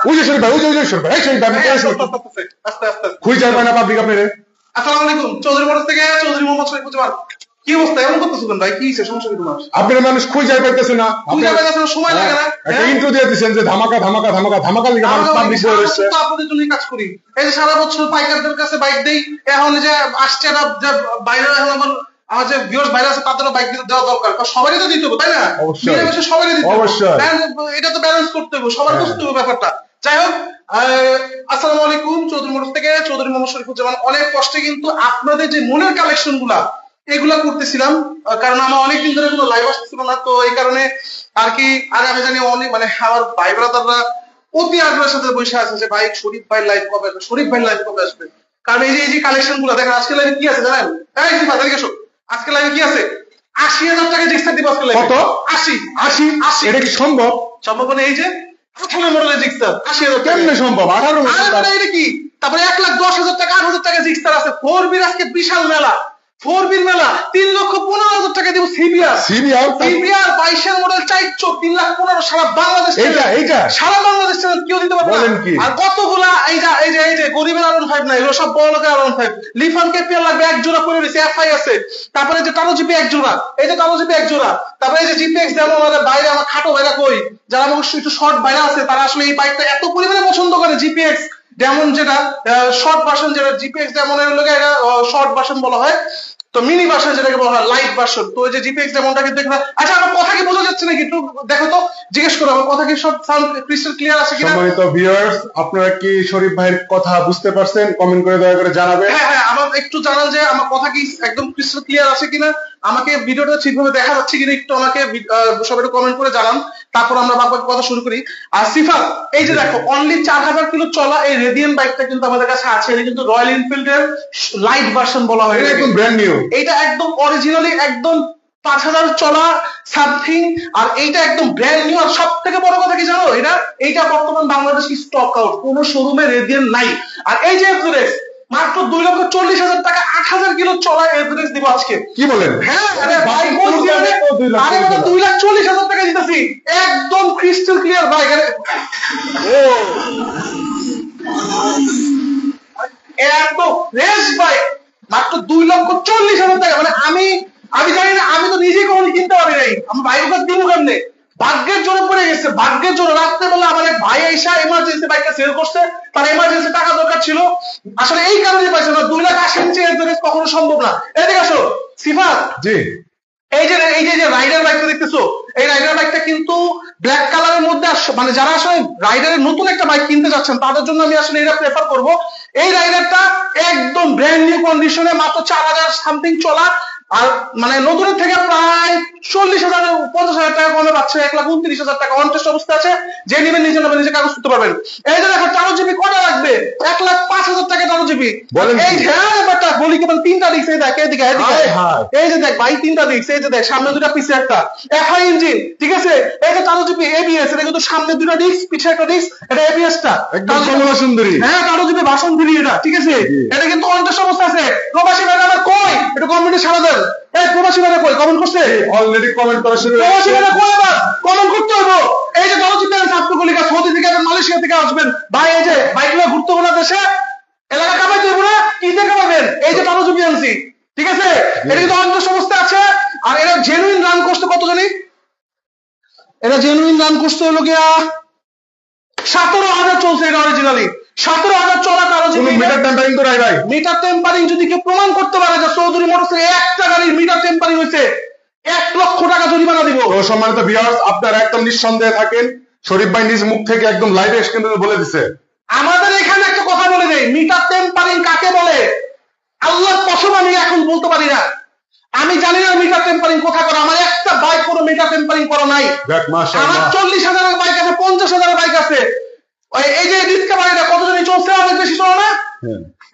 ওই যে শরীফ ভাই, ওই যে শরীফ ভাই, এই শরীফ ভাই, আস্তে আস্তে খুঁজ যায় না পাবলিক আপনারে। আসসালামু আলাইকুম, চৌধুরী মোটরস থেকে চৌধুরী মোহাম্মদ শরীফুজ্জামান। কি অবস্থা, এমন করতেছো কেন ভাই? কি সমস্যা কি তোমার? আপনার মানুষ খুঁজ যায় পাইতেছে না, সময় লাগে না। একটা ইন্ট্রো দিয়ে দিচ্ছেন যে ধামাকা ধামাকা ধামাকা ধামাকা লিখে মানুষ পাবলিক হয়ে রয়েছে। আপনাদের জন্য কাজ করি, এই যে সারা বছর পাইকারদের কাছে বাইক দেই, এখন যে আসছে না যে বাইরে, এখন আমার যে ভিউয়ার্স বাইরে আছে তাদেরও বাইক দিতে দেওয়া দরকার, সবারই তো দিতে হবে তাই না? অবশ্যই সবারই দিতে হবে, অবশ্যই এটা তো ব্যালেন্স করতে হবে, সবার বুঝতে হবে ব্যাপারটা। যাই হোক, আসসালামু আলাইকুম, চৌধুরী মোটরস থেকে চৌধুরী মোহাম্মদ শরীফুজ্জামান। অনেক কষ্টে কিন্তু আপনাদের যে মনের কালেকশন এগুলা করতেছিলাম, কারণ আমার অনেকদিন ধরে কোনো লাইভ আসতেছিল না, তো এই কারণে আর কি। আর আমি জানি অনেক আমার ভাই ব্রাদাররা অতি আগ্রহের সাথে বসে আছে যে ভাই শরীফ ভাই লাইভ কবে আসবে, শরীফ ভাই লাইভ কবে আসবে। কারণ এই যে কালেকশন দেখেন, আজকে লাইভে কি আছে জানেন? এই জি ভাই এসো, আজকে লাইভে কি আছে? ৮০,০০০ টাকা জিক্সার দিব আজকে লাইভে। কত? ৮০। এটা কি সম্ভব? সম্ভব না। এই যে 18 মডেলের জিক্সার ৮০,০০০ কেমনে সম্ভব? 18 মডেল, এটা কি? তারপরে ১,১০,০০০ টাকা ৮,০০০ টাকা জিক্সার আছে। 4B আজকে বিশাল মেলা, 4B মেলা ৩,১৫,০০০ টাকা দিব। সিবিআর 22 মডেল 4 3,15,000 সারা বাংলাদেশ, এইটা সারা বাংলাদেশ কেউ দিতে পারবে না। আর কতগুলা এই যে গরিবের R15 না, এগুলো সব বড় লোকের R15। লিফান কেপিয়ার লাগবে এক জোড়া করে দিয়েছে, এফআই আছে। তারপরে যে টানো জিপি এক জোড়া, এই যে টানো জিপি এক জোড়া। তারপরে এই যে জিপিএক্স, যেমন আমাদের বাইরে আমার খাটো ভাইরা কই, যারা অবশ্যই একটু শর্ট বাইরে আছে, তারা আসলে এই বাইকটা এত পরিমাণে পছন্দ করে। জিপিএক্স যেমন, যেটা শর্ট ভার্সন, যেটা জিপিএক্স যেমন এর লোকে এটা শর্ট ভার্সন বলা হয়, তো মিনি ভার্সন যেটাকে বলা হয় লাইট ভার্সন। তো এই যে জিপিএক্স যেমনটা কিন্তু দেখো। আচ্ছা, আমার কথা কি বোঝা যাচ্ছে নাকি? একটু দেখো তো, জিজ্ঞেস করো আমার কথা কি সব সাউন্ড ক্রিস্টাল ক্লিয়ার আছে কিনা। সম্মানিত ভিউয়ার্স, আপনারা কি শরীফ ভাইয়ের কথা বুঝতে পারছেন? কমেন্ট করে দয়া করে জানাবেন। হ্যাঁ, আমার একটু জানান যে আমার কথা কি একদম ক্রিস্টাল ক্লিয়ার আছে কিনা, আমাকে ভিডিওটা ঠিকভাবে দেখা যাচ্ছে কিনা, একটু আমাকে সবাই কমেন্ট করে জানান, তারপর আমরা বাকি কথা শুরু করি। আর সিফাত, এই যে দেখো অনলি 4000 কিলো চলা এই রেডিয়ান বাইকটা কিন্তু আমাদের কাছে আছে। এটা কিন্তু রয়্যাল এনফিল্ডের লাইট ভার্সন বলা হয়, এটা একদম ব্র্যান্ড নিউ। এটা একদম অরিজিনালি একদম 5000 চলা সামথিং, আর এইটা একদম ব্র্যান্ড নিউ। আর সব থেকে বড় কথা কি জানো, এইটা বর্তমান বাংলাদেশে স্টক আউট, কোন শোরুমে রেডিয়ান নাই। আর এই যে এভারেজ মাত্র 2,40,000 টাকা 8000 কিলো চলা এভারেজ দিব আজকে। কি বলেন? হ্যাঁ, আরে ভাই বলছি, আরে 2,40,000 টাকা দিতেছি, একদম ক্রিস্টাল ক্লিয়ার ভাই। ও একদম ফ্রেশ বাইক, মাত্র 2,40,000 টাকা। মানে আমি জানি না, আমি তো নিজেই কখনো কিনতে পারি নাই, আমি বাইক দিব কেমনে? ভাগ্যের জোরে পড়ে গেছে, ভাগ্যের জোরে। রাত্রেবেলা আমার এক ভাই আইসা এমার্জেন্সি বাইকটা সেল করছে, তার এমার্জেন্সি টাকা দরকার ছিল, আসলে এই কারণে পাইছে না। 2,80,000 নিচে এভারেজ কখনো সম্ভব না। এদিকে আসো সিফাত। জি, এই যে রাইডার বাইকটা দেখতেছো, এই রাইডার বাইকটা কিন্তু ব্ল্যাক কালারের মধ্যে মানে যারা আসলে রাইডারের নতুন একটা বাইক কিনতে যাচ্ছেন তাদের জন্য আমি আসলে এটা প্রেফার করব। এই রাইডারটা একদম ব্র্যান্ড নিউ কন্ডিশনে, মাত্র 4000 সামথিং চলা, আর মানে নতুনের থেকে প্রায় 40,000 50,000 টাকা কমে পাচ্ছে। 1,29,000 টাকা অন টেস্ট অবস্থা আছে, যে নেবেন নিজে নেবেন, নিজে কাগজ করতে পারবেন। এই যে দেখো 4 জিবি কটা লাগবে? 1,05,000 টাকা 4 জিবি। এই হ্যাঁ ব্যাপারটা বলি, কেবল 3টা ডিস্ক, এই দেখ এদিকে এই যে দেখ ভাই 3টা ডিস্ক, এই যে দেখ সামনে 2টা পিছে একটা, এফআই ইঞ্জিন, ঠিক আছে। এই যে 4 জিবি এবিএস, এটা কিন্তু সামনে 2টা ডিস্ক পিছে একটা ডিস্ক, এটা এবিএস টা একদম কমলা সুন্দরী। হ্যাঁ 4 জিবি ভাষণ ফ্রি এটা, ঠিক আছে। এটা কিন্তু অন টেস্ট অবস্থা আছে। প্রবাসী ভাইরা আবার কই একটু কমেন্টে সাড়া দেন। এই প্রবাসী ভাইরা কই কমেন্ট করছে? অলরেডি কমেন্ট করা শুরু হয়েছে। প্রবাসী ভাইরা কই আবার কমেন্ট করতে হবে। এই যে 4 জিবি সাবকো কলিকা সৌদি থেকে আসবেন, মালয়েশিয়া থেকে আসবেন ভাই, এই যে বাইকগুলো ঘুরতে হবে না দেশে, এলাকা কামাই দেবো না, কি দিয়ে কামাবেন? এই যে 4 জিবি আনছি, ঠিক আছে। এটা কিন্তু অন টেস্ট অবস্থা আছে। আর এটা জেনুইন রান করতে কত জানি, এটা জেনুইন রান করতে হলো গিয়া 17,000 চলছে। এটা অরিজিনালি 17,000 চলা 4 জিবি। মিটার টেম্পারিং তো নাই ভাই। মিটার টেম্পারিং যদি কেউ প্রমাণ করতে পারে যে চৌধুরী মোটরসে একটা গাড়ির মিটার টেম্পারিং হয়েছে, 1,00,000 টাকা জরিমানা দিব। তো সম্মানিত ভিউয়ার্স, আপনারা একদম নিঃসন্দেহে থাকেন, শরীফ ভাই নিজ মুখ থেকে একদম লাইভে এসে কিন্তু বলে দিছে। আমাদের এখানে একটা কথা বলে দেই, মিটার টেম্পারিং কাকে বলে? আল্লাহর কসম আমি এখন বলতে পারি না, আমি জানি না মিটার টেম্পারিং কোথায় করে। আমার একটা বাইক কোনো মিটার টেম্পারিং করা নাই। আমার 40,000 বাইক আছে, 50,000 বাইক আছে। এই যে ডিসকাভারিটা কত জানি চলছে, অনেক বেশি চলে না?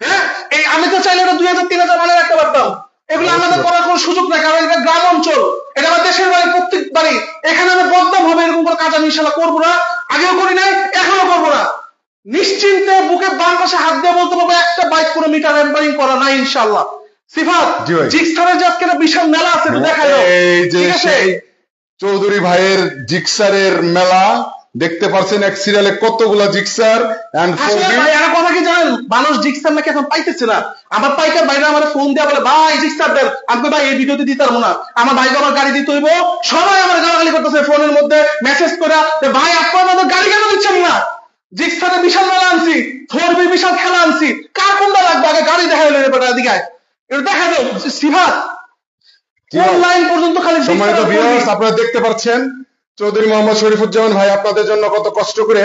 হ্যাঁ, এই আমি তো চাইলে এটা 2,000-3,000 মানে রাখতে পারতাম। এগুলো আমাদের করার কোনো সুযোগ নাই, কারণ এটা গ্রাম অঞ্চল, এটা আমার দেশের বাড়ি, প্রত্যেক বাড়ি। এখানে আমি বদনাম হবে এরকম কোনো কাজ আমি ইনশাআল্লাহ করবো না, আগেও করি নাই, এখনো করবো না। নিশ্চিন্তে বুকে বাম পাশে হাত দিয়ে বলতে পারবো একটা বাইক কোনো মিটার টেম্পারিং করা নাই ইনশাআল্লাহ। সিফাত, জিক্সারের যে আজকে বিশাল মেলা আছে, একটু দেখাই দাও। এই যে সেই চৌধুরী ভাইয়ের জিক্সারের মেলা দেখতে পাচ্ছেন এক সিরিয়ালে কতগুলা জিক্সার এন্ড আসলে ভাই আর কথা কি জানেন, মানুষ জিক্সার নাকি এখন পাইতেছে না। আমার পাইকার ভাইরা আমার ফোন দিয়ে বলে ভাই জিক্সার দেন, আমি ভাই এই ভিডিওতে দিতে পারবো না, আমার ভাইকে আমার গাড়ি দিতে হইব। সবাই আমার গালাগালি করতেছে ফোনের মধ্যে মেসেজ করে, ভাই আপনারা আমাদের গাড়ি কেন দিচ্ছেন না? জিক্সারে বিশাল মেলা আনছি, 4B বিশাল খেলা আনছি, কার কোনটা লাগবে আগে গাড়ি দেখা হলো বেটা দিকে এটা দেখা দাও সিফাত অনলাইন পর্যন্ত খালি সম্মানিত ভিউয়ার্স আপনারা দেখতে পাচ্ছেন চৌধুরী মোহাম্মদ শরীফুজ্জামান ভাই আপনাদের জন্য কত কষ্ট করে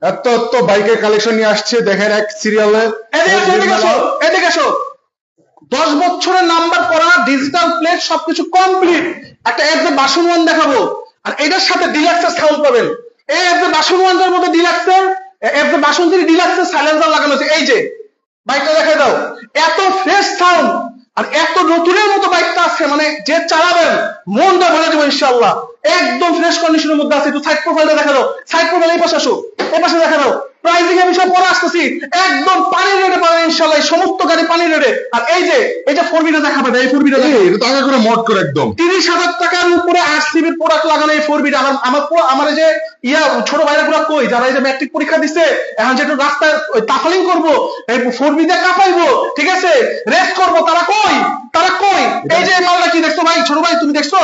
এত এত বাইকের কালেকশন নিয়ে আসছে। দেখেন এক সিরিয়ালে এদিকে আসো 10 বছরের নাম্বার করা ডিজিটাল প্লেট সবকিছু কমপ্লিট একটা এফজে ভার্সন 1 দেখাবো, আর এটার সাথে ডিলাক্সের সাউন্ড পাবেন। এই এফজে ভার্সন 1 এর মধ্যে ডিলাক্সের এফজে ভার্সন 3 ডিলাক্সের সাইলেন্সার লাগানো আছে। এই যে বাইকটা দেখাই দাও, এত ফ্রেশ সাউন্ড আর এত নতুনের মতো বাইকটা আছে, মানে যে চালাবেন মনটা ভরে যাবে ইনশাআল্লাহ। একদম ফ্রেশ কন্ডিশনের মধ্যে আছে। একটু সাইড প্রোফাইলটা দেখা দাও, সাইড প্রোফাইল এই পাশে আসো, এই পাশে দেখা দাও। প্রাইসিং আমি সব পরে আসতেছি, একদম পানির রেটে পাবেন ইনশাআল্লাহ, সমস্ত গাড়ি পানির রেটে। আর এই যে 4Bটা দেখাবেন, এই 4Bটা এটা তো আগে করে মড করে একদম 30,000 টাকার উপরে 8 সিবির প্রোডাক্ট লাগানো এই 4Bটা। আমার এই যে ছোট ভাইরা গুলা কই যারা এই যে ম্যাট্রিক পরীক্ষা দিচ্ছে, এখন যে একটু রাস্তায় তাফালিং করবো, এই 4B দিয়ে কাঁপাইবো, ঠিক আছে, রেস করবো, তারা কই? এই যে এই মালটা কি দেখছো ভাই, ছোট ভাই তুমি দেখছো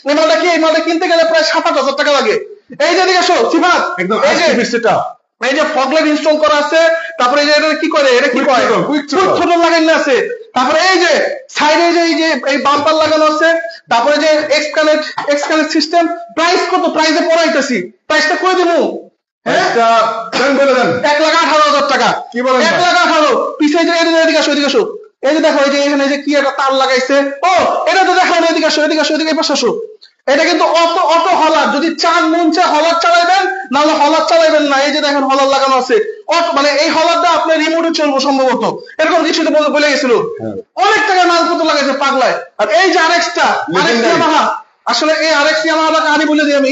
এই মালটা কি? এই মালটা কিনতে গেলে প্রায় 7-8 টাকা লাগে। এই যে দেখো সিফাত, একদম এই যে সেটা এই যে ফগলাইট ইনস্টল করা আছে, তারপরে এই যে এটা কি করে, এটা কি কয় কুইক ছোট লাগানো আছে, তারপরে এই যে সাইডে এই বাম্পার লাগানো আছে, তারপরে যে এক্সকানেক্ট সিস্টেম। প্রাইস কত? প্রাইসে পড়াইতেছি, প্রাইসটা কই দেবো? একটা দেন বলে দেন 1,18,000 টাকা। কি বলেন? 1,18,000 পিছে যে এদিকে আসো। এই যে দেখো, এই যে এখানে যে কি একটা তার লাগাইছে, ও এটা তো দেখো, এদিকে আসো, এই পাশে আসো। এটা কিন্তু অটো হলার, যদি চান মন চায় হলার চালাইবেন, নাহলে হলার চালাইবেন না। এই যে দেখেন হলার লাগানো আছে, মানে এই হলারটা আপনার রিমোটে চলবো সম্ভবত, এরকম কিছু বলে গেছিল। অনেক টাকা মালপত্র লাগাইছে পাগলায়। আর এই যে আরএক্সটা ইয়ামাহা, আসলে এই আরএক্স ইয়ামাহাটাকে আমি বলে দিই, আমি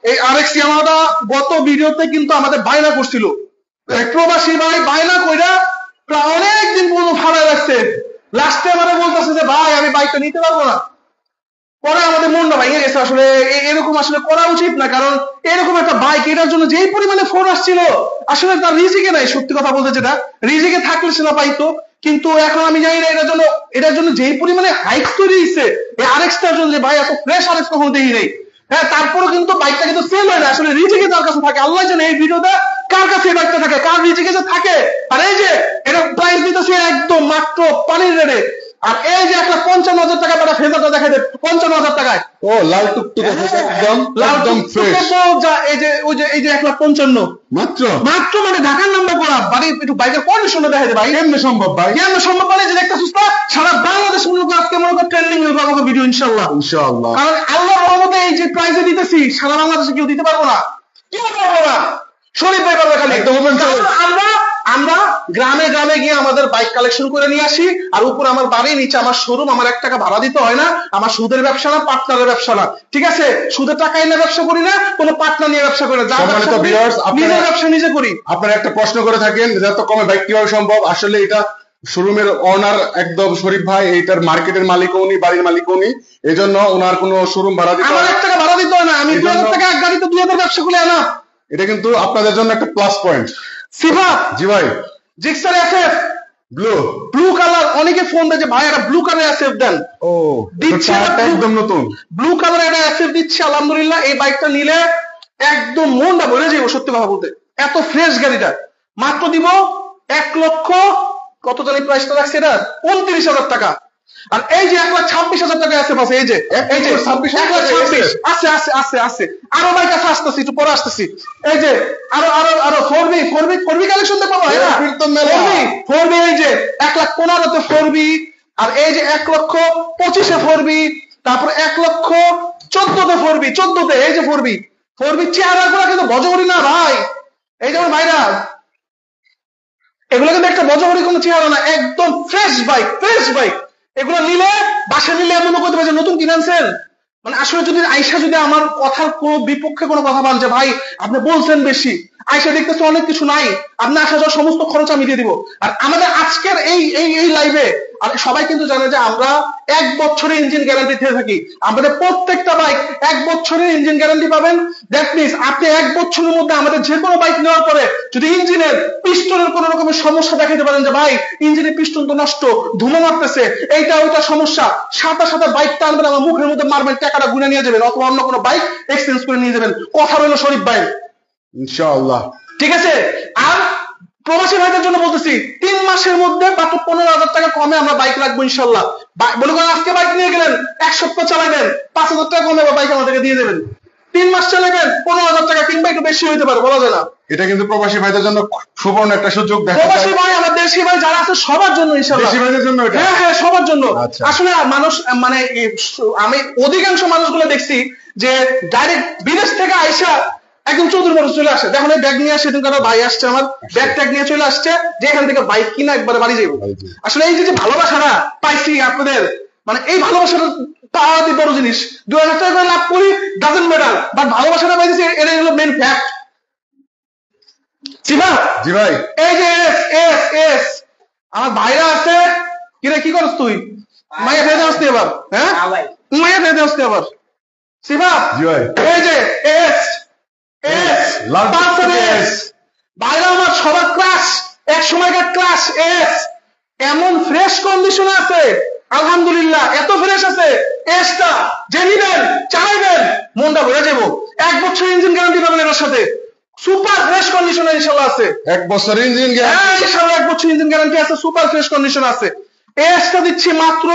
এই আরএক্স ইয়ামাহাটা গত ভিডিওতে কিন্তু আমাদের বায়না করছিল, প্রবাসী ভাই বায়না কইরা প্রায় অনেকদিন পর্যন্ত ভাড়া রাখছে। লাস্টে আমারে বলতেছে যে ভাই আমি বাইকটা নিতে পারবো না। পরে আমাদের মনটা ভেঙে গেছে। আসলে এরকম আসলে করা উচিত না, কারণ এরকম একটা বাইক, এটার জন্য যেই পরিমাণে ফোন আসছিল, আসলে তার রিজিকে নাই, সত্যি কথা বলতে, যেটা রিজিকে থাকলে সেটা পাইতো। কিন্তু এখন আমি জানি না এটার জন্য যেই পরিমাণে হাইক তৈরি হয়েছে এই আরএক্সটার জন্য, যে ভাই এত ফ্রেশ আরএক্স কখনো দেখি নাই। হ্যাঁ, তারপরে কিন্তু বাইকটা কিন্তু সেল হয় না, আসলে রিজিকে তার কাছে থাকে। আল্লাহ জানে এই ভিডিওতে কার কাছে এই বাইকটা থাকে, কার রিজিকে যে থাকে। আর এই যে এটা প্রাইস দিতেছে একদম মাত্র পানির রেটে। আর এই যে 1,55,000 টাকা তারা ফেজারটা দেখাই দেয় 55,000 টাকায়। ও লাল টুকটুকে একদম ফ্রেশ। এই যে 1,55,000 মাত্র মানে ঢাকার নাম্বার করা বাড়ি, একটু বাইকের কন্ডিশনে দেখা যায় ভাই। কেমনে সম্ভব ভাই? কেমনে সম্ভব মানে যে একটা সুস্থ সারা বাংলাদেশ মনে করে আজকে মনে করে ট্রেন্ডিং হইব আমাকে ভিডিও ইনশাআল্লাহ। কারণ আল্লাহর রহমতে এই যে প্রাইসে দিতেছি সারা বাংলাদেশে কেউ দিতে পারবো না, কেউ পারবো না, শরীফ ভাই পারবে খালি। আমরা গ্রামে গিয়ে আমাদের বাইক কালেকশন করে নিয়ে আসি, আর উপর আমার বাড়ি, নিচে আমার শোরুম। আমার 1 টাকা ভাড়া দিতে হয় না, আমার সুদের ব্যবসা না, পার্টনারের ব্যবসা না, ঠিক আছে? সুদের টাকা এনে ব্যবসা করি না, কোনো পার্টনার নিয়ে ব্যবসা করি না, নিজের ব্যবসা নিজে করি। আপনারা একটা প্রশ্ন করে থাকেন যে এত কমে বাইক কিভাবে সম্ভব? আসলে এটা শোরুমের ওনার একদম শরীফ ভাই, এইটার মার্কেটের মালিকও উনি, বাড়ির মালিকও উনি, এই জন্য ওনার কোনো শোরুম ভাড়া দিতে হয় না, আমার 1 টাকা ভাড়া দিতে হয় না। আমি 2,000 টাকা এক গাড়িতে 2,000 ব্যবসা করে আনা। এটা কিন্তু আপনাদের জন্য একটা প্লাস পয়েন্ট। সিফাত জি ভাই, জিক্সার এফএফ ব্লু কালার, অনেকে ফোন দেয় যে ভাই একটা ব্লু কালার এফএফ দেন। ও দিচ্ছে একদম নতুন ব্লু কালার একটা এফএফ দিচ্ছে আলহামদুলিল্লাহ। এই বাইকটা নিলে একদম মনটা ভরে যাবে, সত্যি কথা বলতে। এত ফ্রেশ গাড়িটা মাত্র দিব 1 লক্ষ, কত জানি প্রাইসটা রাখছে এটা 29,000 টাকা। আর এই যে 1,26,000 টাকা আছে পাশে, এই যে 1,26,000 আছে। আরো বাইক আছে, আসতেছি একটু পরে আসতেছি। এই যে আরো 4B কালেকশন দেখো ভাই, 4B এই যে 1,15,000 4B, আর এই যে 1,25,000 4B, তারপর 1,14,000 4B, 14 এই যে 4B চেহারা গুলা কিন্তু বজবরি না ভাই। এই যেমন ভাইরা এগুলো কিন্তু একটা বজবরি কোনো চেহারা না, একদম ফ্রেশ বাইক। এগুলো নিলে বাসা নিলে এমন করতে পারে যে নতুন কিনে আনছেন। মানে আসলে যদি আয়সা যদি আমার কথার কোনো বিপক্ষে কোনো কথা বলেন যে ভাই আপনি বলছেন বেশি, আইসা দেখতেছে অনেক কিছু নাই, আপনি আসা যাওয়ার সমস্ত খরচ আমি দিয়ে দিব। আর আমাদের আজকের এই লাইভে সবাই কিন্তু জানে যে আমরা 1 বছরের ইঞ্জিন গ্যারান্টি দিয়ে থাকি। আমাদের প্রত্যেকটা বাইক 1 বছরের ইঞ্জিন গ্যারান্টি পাবেন। দ্যাট মিনস আপনি 1 বছরের মধ্যে আমাদের যে কোনো বাইক নেওয়ার পরে যদি ইঞ্জিনের পিস্টনের কোনো রকমের সমস্যা দেখাতে পারেন যে ভাই ইঞ্জিনের পিস্টন তো নষ্ট, ধুমো মারতেছে, এইটা ওইটা সমস্যা, সাথে সাথে বাইকটা আনবেন, আমার মুখের মধ্যে মারবেন, টাকাটা গুনে নিয়ে যাবেন, অথবা অন্য কোনো বাইক এক্সচেঞ্জ করে নিয়ে যাবেন। কথা রইল শরীফ ভাই, ইনশাআল্লাহ। ঠিক আছে? আর প্রবাসী ভাইদের জন্য বলতেছি 3 মাসের মধ্যে মাত্র 15,000 টাকা কমে আমরা বাইক রাখবো ইনশাল্লাহ। মনে করেন আজকে বাইক নিয়ে গেলেন, 1 সপ্তাহ চালাবেন, 5,000 টাকা কমে বাইক আমাদেরকে দিয়ে দেবেন। 3 মাস চালাবেন 15,000 টাকা, কিংবা একটু বেশি হইতে পারে, বলা যায় না। এটা কিন্তু প্রবাসী ভাইদের জন্য সুবর্ণ একটা সুযোগ। প্রবাসী ভাই, আমার দেশি ভাই যারা আছে সবার জন্য ইনশাআল্লাহ। দেশি ভাইদের জন্য এটা? হ্যাঁ, সবার জন্য। আচ্ছা। আসলে মানুষ মানে আমি অধিকাংশ মানুষগুলো দেখছি যে ডাইরেক্ট বিদেশ থেকে আইসা একদম চৌধুরী মোটরস চলে আসে। দেখুন এই ব্যাগ নিয়ে আসে, সেদিন কারো ভাই আসছে আমার, ব্যাগ ট্যাগ নিয়ে চলে আসছে যে এখান থেকে বাইক কিনা একবারে বাড়ি যাবো। আসলে এই যে ভালোবাসাটা পাইছি আপনাদের, মানে এই ভালোবাসাটা পাওয়াতে বড় জিনিস। 2,000 টাকা করে লাভ করি ডাজেন্ট ম্যাটার, বাট ভালোবাসাটা পাইছি এটাই হলো মেইন ফ্যাক্ট। সিফা জি ভাই, এই যে এস আমার ভাইরা আছে, কিরে কি করছ তুই? মাইয়া ফেলে দেওয়াস তুই এবার? হ্যাঁ মাইয়া ফেলে দেওয়াস তুই আবার? সিফা জি ভাই, এই যে এস লাল এস ভাইরা আমার সবার ক্লাস, এক সময়কার ক্লাস এস এমন ফ্রেশ কন্ডিশনে আছে আলহামদুলিল্লাহ, এত ফ্রেশ আছে এসটা যে নিবেন চালাইবেন মনটা ভরে যাবো। 1 বছর ইঞ্জিন গ্যারান্টি পাবেন এর সাথে, সুপার ফ্রেশ কন্ডিশনে ইনশাআল্লাহ আছে। 1 বছর ইঞ্জিন হ্যাঁ গ্যারান্টি? ইনশাআল্লাহ 1 বছর ইঞ্জিন গ্যারান্টি আছে, সুপার ফ্রেশ কন্ডিশন আছে। এসটা দিচ্ছি মাত্র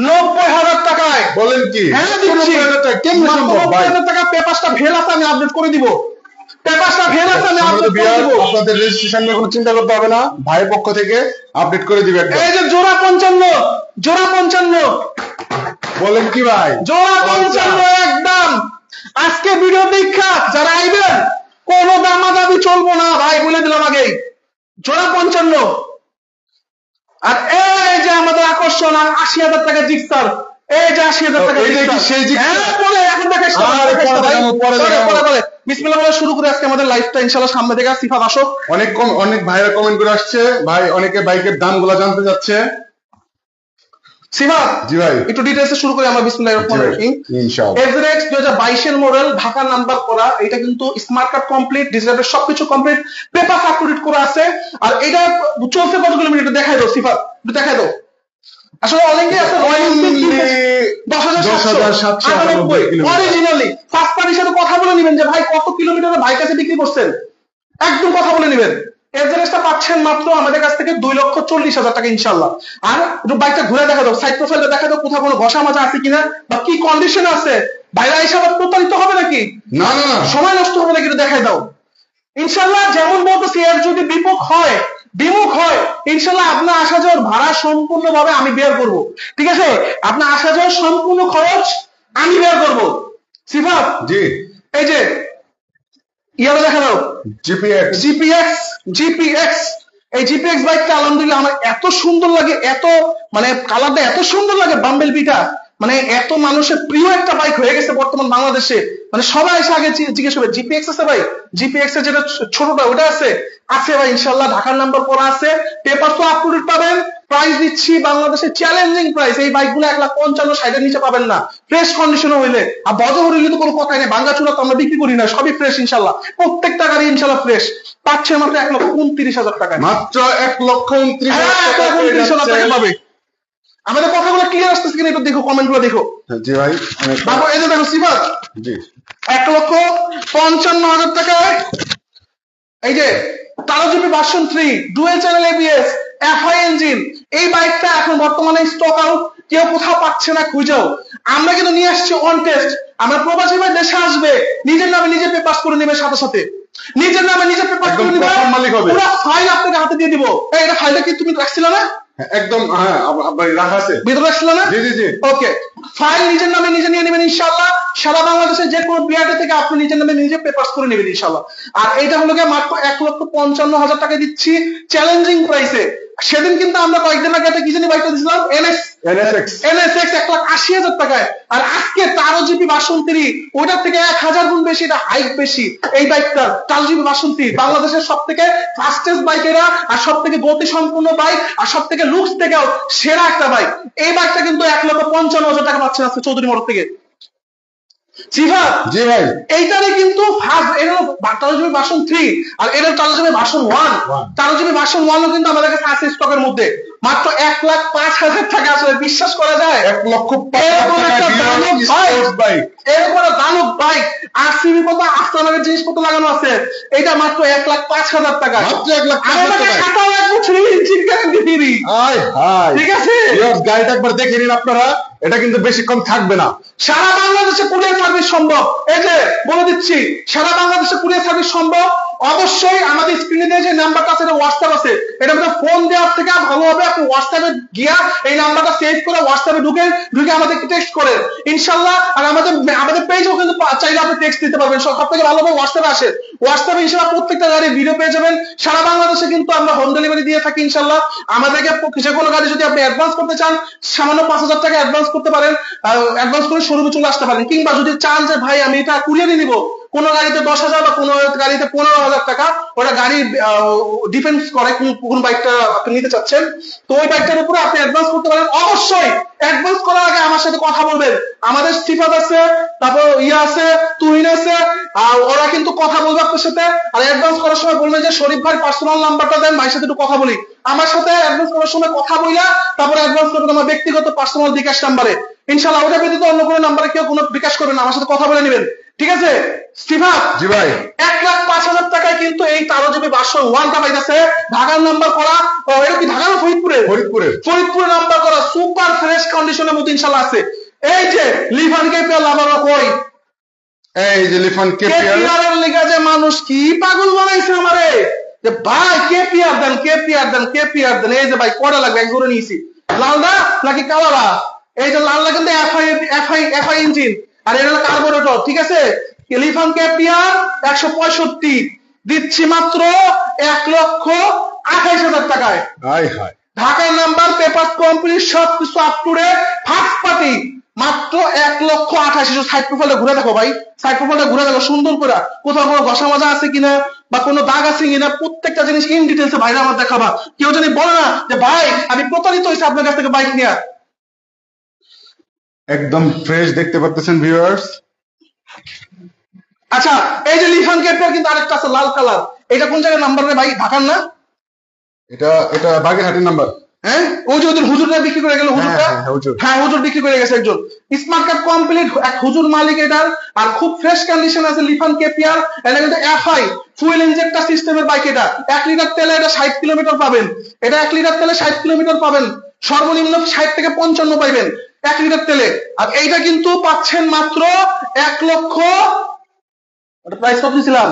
90,000 টাকায়। বলেন কি? হ্যাঁ দিচ্ছি। 90,000 টাকা কেমনে সম্ভব ভাই? 90,000 টাকা পেপারটা ফেল আছে, আমি আপডেট করে দিব। পেপারটা ফেল আছে, আমি আপডেট করে দিব। আপনাদের রেজিস্ট্রেশন নিয়ে কোনো চিন্তা করতে হবে না, ভাইয়ের পক্ষ থেকে আপডেট করে দিবে একদম। এই যে জোড়া 55, জোড়া 55, বলেন কি ভাই? জোড়া 55 একদম। আজকে ভিডিও দেখা যারা আইবেন কোনো দামাদামি চলবো না ভাই, বলে দিলাম আগেই। জোড়া 55। আর এই যে আমাদের আকর্ষণ 80,000 টাকা জিক্সার, এই যে 80,000 টাকা সেই জিক্সার? হ্যাঁ বলে এখন দেখাইছ না, পরে বিসমিল্লাহ বলে শুরু করে আজকে আমাদের লাইফটা ইনশাআল্লাহ সামনে থেকে। সিফা আসো। অনেক ভাইরা কমেন্ট করে আসছে ভাই, অনেকে বাইকের দামগুলো জানতে যাচ্ছে। সিফা জি ভাই, একটু ডিটেইলসে শুরু করি আমরা। বিসমিল্লাহির রহমানির রহিম। ইনশাআল্লাহ। এভারেক্স 2022 এর মডেল, ঢাকা নাম্বার করা, এটা কিন্তু স্মার্ট কার্ড কমপ্লিট, ডিজিটাল সবকিছু কমপ্লিট, পেপার আপডেট করা আছে। আর এটা চলছে কত কিলোমিটার দেখাই দাও সিফা, একটু দেখাই দাও। আসলে অনেকে আছে রয়্যাল এনফিল্ড 10,798 অরিজিনালি ফার্স্ট পার্টির সাথে কথা বলে নেবেন যে ভাই কত কিলোমিটার বাইক কাছে বিক্রি করছেন, একদম কথা বলে নেবেন। এভারেজটা পাচ্ছেন মাত্র আমাদের কাছ থেকে 2,40,000 টাকা ইনশাআল্লাহ। আর একটু বাইকটা ঘুরে দেখা দাও, সাইড প্রোফাইলটা দেখা দাও, কোথাও কোনো ঘষা মাজা আছে কিনা বা কি কন্ডিশনে আছে। বাইরে এসে আবার প্রতারিত হবে নাকি? না না না, সময় নষ্ট হবে নাকি? দেখাই দাও। ইনশাআল্লাহ যেমন বলতেছি, এর যদি বিমুখ হয় ইনশাআল্লাহ আপনার আসা যাওয়ার ভাড়া সম্পূর্ণভাবে আমি বের করব। ঠিক আছে? আপনার আসা যাওয়ার সম্পূর্ণ খরচ আমি বের করব। সিফা জি, এই যে ইয়ালো দেখা দাও, জিপিএক্স। এই জিপিএক্স বাইকটা আলহামদুলিল্লাহ আমার এত সুন্দর লাগে, এত মানে কালারটা এত সুন্দর লাগে, বাম্বেল বিটা মানে এত মানুষের প্রিয় একটা বাইক হয়ে গেছে বর্তমান বাংলাদেশে। মানে সবাই এসে আগে জিজ্ঞেস করবে জিপিএক্স আছে ভাই, জিপিএক্স এর যেটা ছোটটা ওটা আছে ভাই ইনশাআল্লাহ, ঢাকার নাম্বার করা আছে, পেপার তো আপডেট পাবেন। প্রাইস দিচ্ছি বাংলাদেশে চ্যালেঞ্জিং প্রাইস, এই বাইকগুলো 1,55,60 এর নিচে পাবেন না, ফ্রেশ কন্ডিশনে হইলে। আর বদল হইলে তো কোনো কথাই নেই, ভাঙ্গাচুরা তো আমরা বিক্রি করি না, সবই ফ্রেশ ইনশাআল্লাহ, প্রত্যেকটা গাড়ি ইনশাআল্লাহ ফ্রেশ। পাচ্ছে মাত্র 1,29,000 টাকা, মাত্র 1,29,000 টাকা পাবে। আমাদের কথাগুলো ক্লিয়ার আসতেছে কিনা একটু দেখো, কমেন্ট গুলো দেখো। জি ভাই, দেখো এই যে দেখো সিফাত, জি 1,55,000 টাকায় এই যে 13 GB version 3 dual channel ABS FI engine, এই বাইকটা এখন বর্তমানে স্টক আউট, কেউ কোথাও পাচ্ছে না, খুঁজেও। আমরা কিন্তু নিয়ে আসছি অন টেস্ট। আমরা প্রবাসী ভাই দেশে আসবে, নিজের নামে নিজে পেপারস করে নেবে, সাথে সাথে নিজের নামে নিজে পেপারস করে নেবে, পুরো ফাইল আপনাকে হাতে দিয়ে দিব। এই এটা ফাইলটা কি তুমি রাখছিল না? একদম, হ্যাঁ রাখা আছে ভিতরে রাখছিল না? জি জি জি, ওকে। ফাইল নিজের নামে নিজে নিয়ে নেবেন ইনশাআল্লাহ। সারা বাংলাদেশে যে কোনো বিআরটি থেকে আপনি নিজের নামে নিজে পেপারস করে নেবেন ইনশাআল্লাহ। আর এইটা হলো গিয়ে মাত্র 1,55,000 টাকা দিচ্ছি চ্যালেঞ্জিং প্রাইসে। সেদিন কিন্তু আমরা কয়েকদিন আগে একটা কি জানি বাইকটা দিছিলাম, এনএস NSX 1,80,000 টাকায়। আর আজকে 13 জিবি ভার্সন 3 ওটার থেকে 1000 গুণ বেশি, এটা হাইট বেশি এই বাইকটা। 13 জিবি ভার্সন 3 বাংলাদেশের সব থেকে ফাস্টেস্ট বাইক এরা, আর সব থেকে গতি সম্পূর্ণ বাইক, আর সব থেকে লুকস থেকেও সেরা একটা বাইক। এই বাইকটা কিন্তু 1,55,000 টাকা পাচ্ছেন আজকে চৌধুরী মোটর থেকে। জি ভাই, এইটারে কিন্তু ফার্স্ট এর হলো 13 জিবি ভার্সন 3 আর এর 13 জিবি ভার্সন 1। 13 জিবি ভার্সন 1 ও কিন্তু আমাদের কাছে আছে স্টকের মধ্যে, মাত্র 1,05,000 টাকা। আসলে বিশ্বাস করা যায়? 1,05,000 টাকা এরপরে দানব বাইক, আরসিবি কত আফটারমার্কেট জিনিসপত্র লাগানো আছে, এটা মাত্র 1,05,000 টাকা। মাত্র 1,05,000 টাকা। টাকা লাগবে ইঞ্জিন গ্যারান্টি ফ্রি। ঠিক আছে, গাড়িটা একবার দেখে নিন আপনারা, এটা কিন্তু বেশিক্ষণ থাকবে না। সারা বাংলাদেশে কুরিয়ার সার্ভিস সম্ভব। এই যে বলে দিচ্ছি, সারা বাংলাদেশে কুরিয়ার সার্ভিস সম্ভব। অবশ্যই আমাদের স্ক্রিনে দিয়ে যে নাম্বারটা আছে, এটা হোয়াটসঅ্যাপ আছে, এটা মধ্যে ফোন দেওয়ার থেকে ভালো হবে আপনি হোয়াটসঅ্যাপে গিয়া এই নাম্বারটা সেভ করে হোয়াটসঅ্যাপে ঢুকে আমাদেরকে টেক্সট করেন ইনশাআল্লাহ। আর আমাদের পেজেও কিন্তু চাইলে আপনি টেক্সট দিতে পারবেন, সব থেকে ভালো হবে হোয়াটসঅ্যাপে আসে। হোয়াটসঅ্যাপে ইনশাআল্লাহ প্রত্যেকটা গাড়ির ভিডিও পেয়ে যাবেন। সারা বাংলাদেশে কিন্তু আমরা হোম ডেলিভারি দিয়ে থাকি ইনশাআল্লাহ। আমাদেরকে যে কোনো গাড়ি যদি আপনি অ্যাডভান্স করতে চান, সামান্য 5,000 টাকা অ্যাডভান্স করতে পারেন, অ্যাডভান্স করে শোরুমে চলে আসতে পারেন। কিংবা যদি চান যে ভাই আমি এটা কুরিয়ারে নিব, কোন গাড়িতে 10,000 বা কোন গাড়িতে 15,000 টাকা, ওটা গাড়ি ডিপেন্ডস করে কোন বাইকটা আপনি নিতে চাচ্ছেন, তো ওই বাইকটার উপরে আপনি অ্যাডভান্স করতে পারেন। অবশ্যই অ্যাডভান্স করার আগে আমার সাথে কথা বলবেন। আমাদের সিফাত আছে, তারপর আছে, তুহিন আছে, আর ওরা কিন্তু কথা বলবে আপনার সাথে। আর অ্যাডভান্স করার সময় বলবেন যে শরীফ ভাই পার্সোনাল নাম্বারটা দেন, ভাইয়ের সাথে একটু কথা বলি। আমার সাথে অ্যাডভান্স করার সময় কথা বইলা তারপরে অ্যাডভান্স করবেন আমার ব্যক্তিগত পার্সোনাল বিকাশ নাম্বারে ইনশাআল্লাহ। ওটা ব্যতীত অন্য কোনো নাম্বারে কেউ কোনো বিকাশ করবেন না, আমার সাথে কথা বলে নেবেন। ঠিক আছে সিফাত? জি ভাই, 1,05,000 টাকায় কিন্তু এই 13 জিবি ভার্সন 1টা পাইতেছে। ঢাকার নাম্বার করা, এটা কি ঢাকার ফরিদপুরে নাম্বার করা, সুপার ফ্রেশ কন্ডিশনের মধ্যে ইনশাআল্লাহ আছে। এই যে লিফান কেপিআর লাভাররা কই, এই যে লিফান কেপিআর এর লিগা যে মানুষ কি পাগল বানাইছে আমারে, যে ভাই কেপিআর দেন। এই যে ভাই কয়টা লাগবে, এক জোড়া নিয়েছি। লালদা নাকি কালারা? এই যে লালদা কিন্তু এফআই ইঞ্জিন, আর এটা হলো কার্বোরেটর। ঠিক আছে, লিফান কেপিআর 165 দিচ্ছি মাত্র 1,28,000 টাকায়। ঢাকার নাম্বার, পেপার কমপ্লিট, সবকিছু up to date, first party, মাত্র 1,28,000। সাইড প্রোফাইলটা ঘুরে দেখো ভাই, সাইড প্রোফাইলটা ঘুরে দেখো সুন্দর করে, কোথাও কোনো ঘষা মাজা আছে কিনা বা কোনো দাগ আছে কিনা, প্রত্যেকটা জিনিস ইন ডিটেলসে ভাইরা আমার দেখাবা। কেউ জানি বলে না যে ভাই আমি প্রতারিত হয়েছি আপনার কাছ থেকে বাইক নিয়ে। একদম ফ্রেশ দেখতে পাচ্ছেন ভিউয়ার্স। আচ্ছা, এই যে লিফান কেপিআর কিন্তু আরেকটা আছে লাল কালার, এটা কোন জায়গার নাম্বার রে ভাই? ঢাকার না? এটা বাগেরহাটের নাম্বার। হ্যাঁ, ওই যে ওদের হুজুরটা বিক্রি করে গেল, হুজুরটা। হ্যাঁ, হুজুর বিক্রি করে গেছে একজন। স্মার্ট কার্ড কমপ্লিট, এক হুজুর মালিক এটার, আর খুব ফ্রেশ কন্ডিশন আছে লিফান কেপিআর। এটা কিন্তু এফআই ফুয়েল ইনজেক্টর সিস্টেমের বাইক। এটা 1 লিটার তেলে এটা 60 কিলোমিটার পাবেন। এটা 1 লিটার তেলে 60 কিলোমিটার পাবেন, সর্বনিম্ন 60 থেকে 55 পাইবেন 1 লিটার তেলে। আর এইটা কিন্তু পাচ্ছেন মাত্র 1 লক্ষ, ওটা প্রাইস কত দিছিলাম?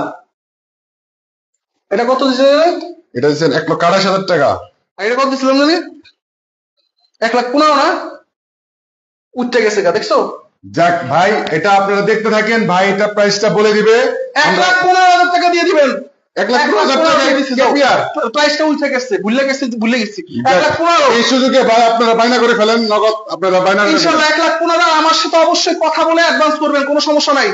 এটা কত দিছে? এটা দিচ্ছেন 1,28,000 টাকা। এটা কত দিছিলাম জানি? 1,15,000 না? উঠতে গেছে গা, দেখছো? যাক ভাই, এটা আপনারা দেখতে থাকেন, ভাই এটা প্রাইসটা বলে দিবে। 1,15,000 টাকা দিয়ে দিবেন। 1,15,000 টাকা কেপিআর প্রাইসটা উঠে গেছে, ভুলে গেছি 1,15,000। এই সুযোগে ভাই আপনারা বায়না করে ফেলেন, নগদ আপনারা বায়না করে ইনশাআল্লাহ 1,15,000। আমার সাথে অবশ্যই কথা বলে অ্যাডভান্স করবেন, কোনো সমস্যা নাই।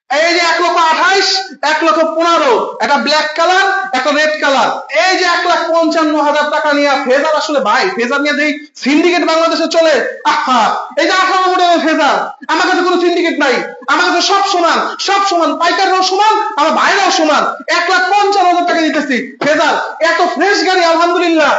এই যে 1,28,000, 1,15,000, একটা ব্ল্যাক কালার, একটা রেড কালার। এই যে 1,55,000 টাকা নিয়ে ফেজার, আসলে ভাই ফেজার নিয়ে যেই সিন্ডিকেট বাংলাদেশে চলে, আহা, এই যে 18 মডেলের ফেজার, আমার কাছে কোনো সিন্ডিকেট নাই, আমার কাছে সব সমান, পাইকাররাও সমান, আমার ভাইরাও সমান। 1,55,000 টাকা দিতেছি ফেজার, এত ফ্রেশ গাড়ি আলহামদুলিল্লাহ।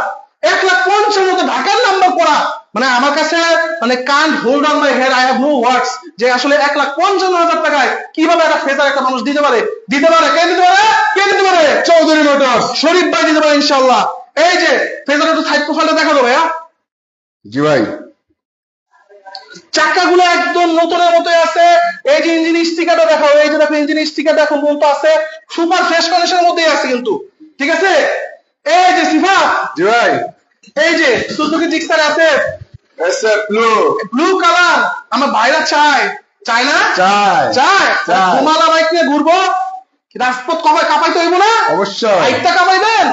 1,55,000 ঢাকার নাম্বার করা, মানে আমার কাছে মানে can't hold on my head, I have no words, যে আসলে 1,55,000 টাকায় কিভাবে একটা ফেজার একটা মানুষ দিতে পারে। কে দিতে পারে? চৌধুরী মোটরস, শরীফ ভাই দিতে পারে ইনশাআল্লাহ। এই যে ফেজার একটু সাইড প্রোফাইলটা দেখা দেবো ভাইয়া। জি ভাই, চাকাগুলো একদম নতুনের মতোই আছে। এই যে ইঞ্জিন স্টিকারটা দেখাও, এই যে দেখো ইঞ্জিন স্টিকার দেখো, বলতো আছে সুপার ফ্রেশ কন্ডিশনের মধ্যেই আছে কিন্তু। ঠিক আছে, এই যে সিফা, জি ভাই, এই যে সুজুকি জিক্সার আছে ব্লু কালার, আমার ভাইরা চায় না? চায়। ঘুমালা বাইক নিয়ে ঘুরবো, রাজপথ কবে কাঁপাইতে হইব না? অবশ্যই বাইকটা কাঁপাইবেন।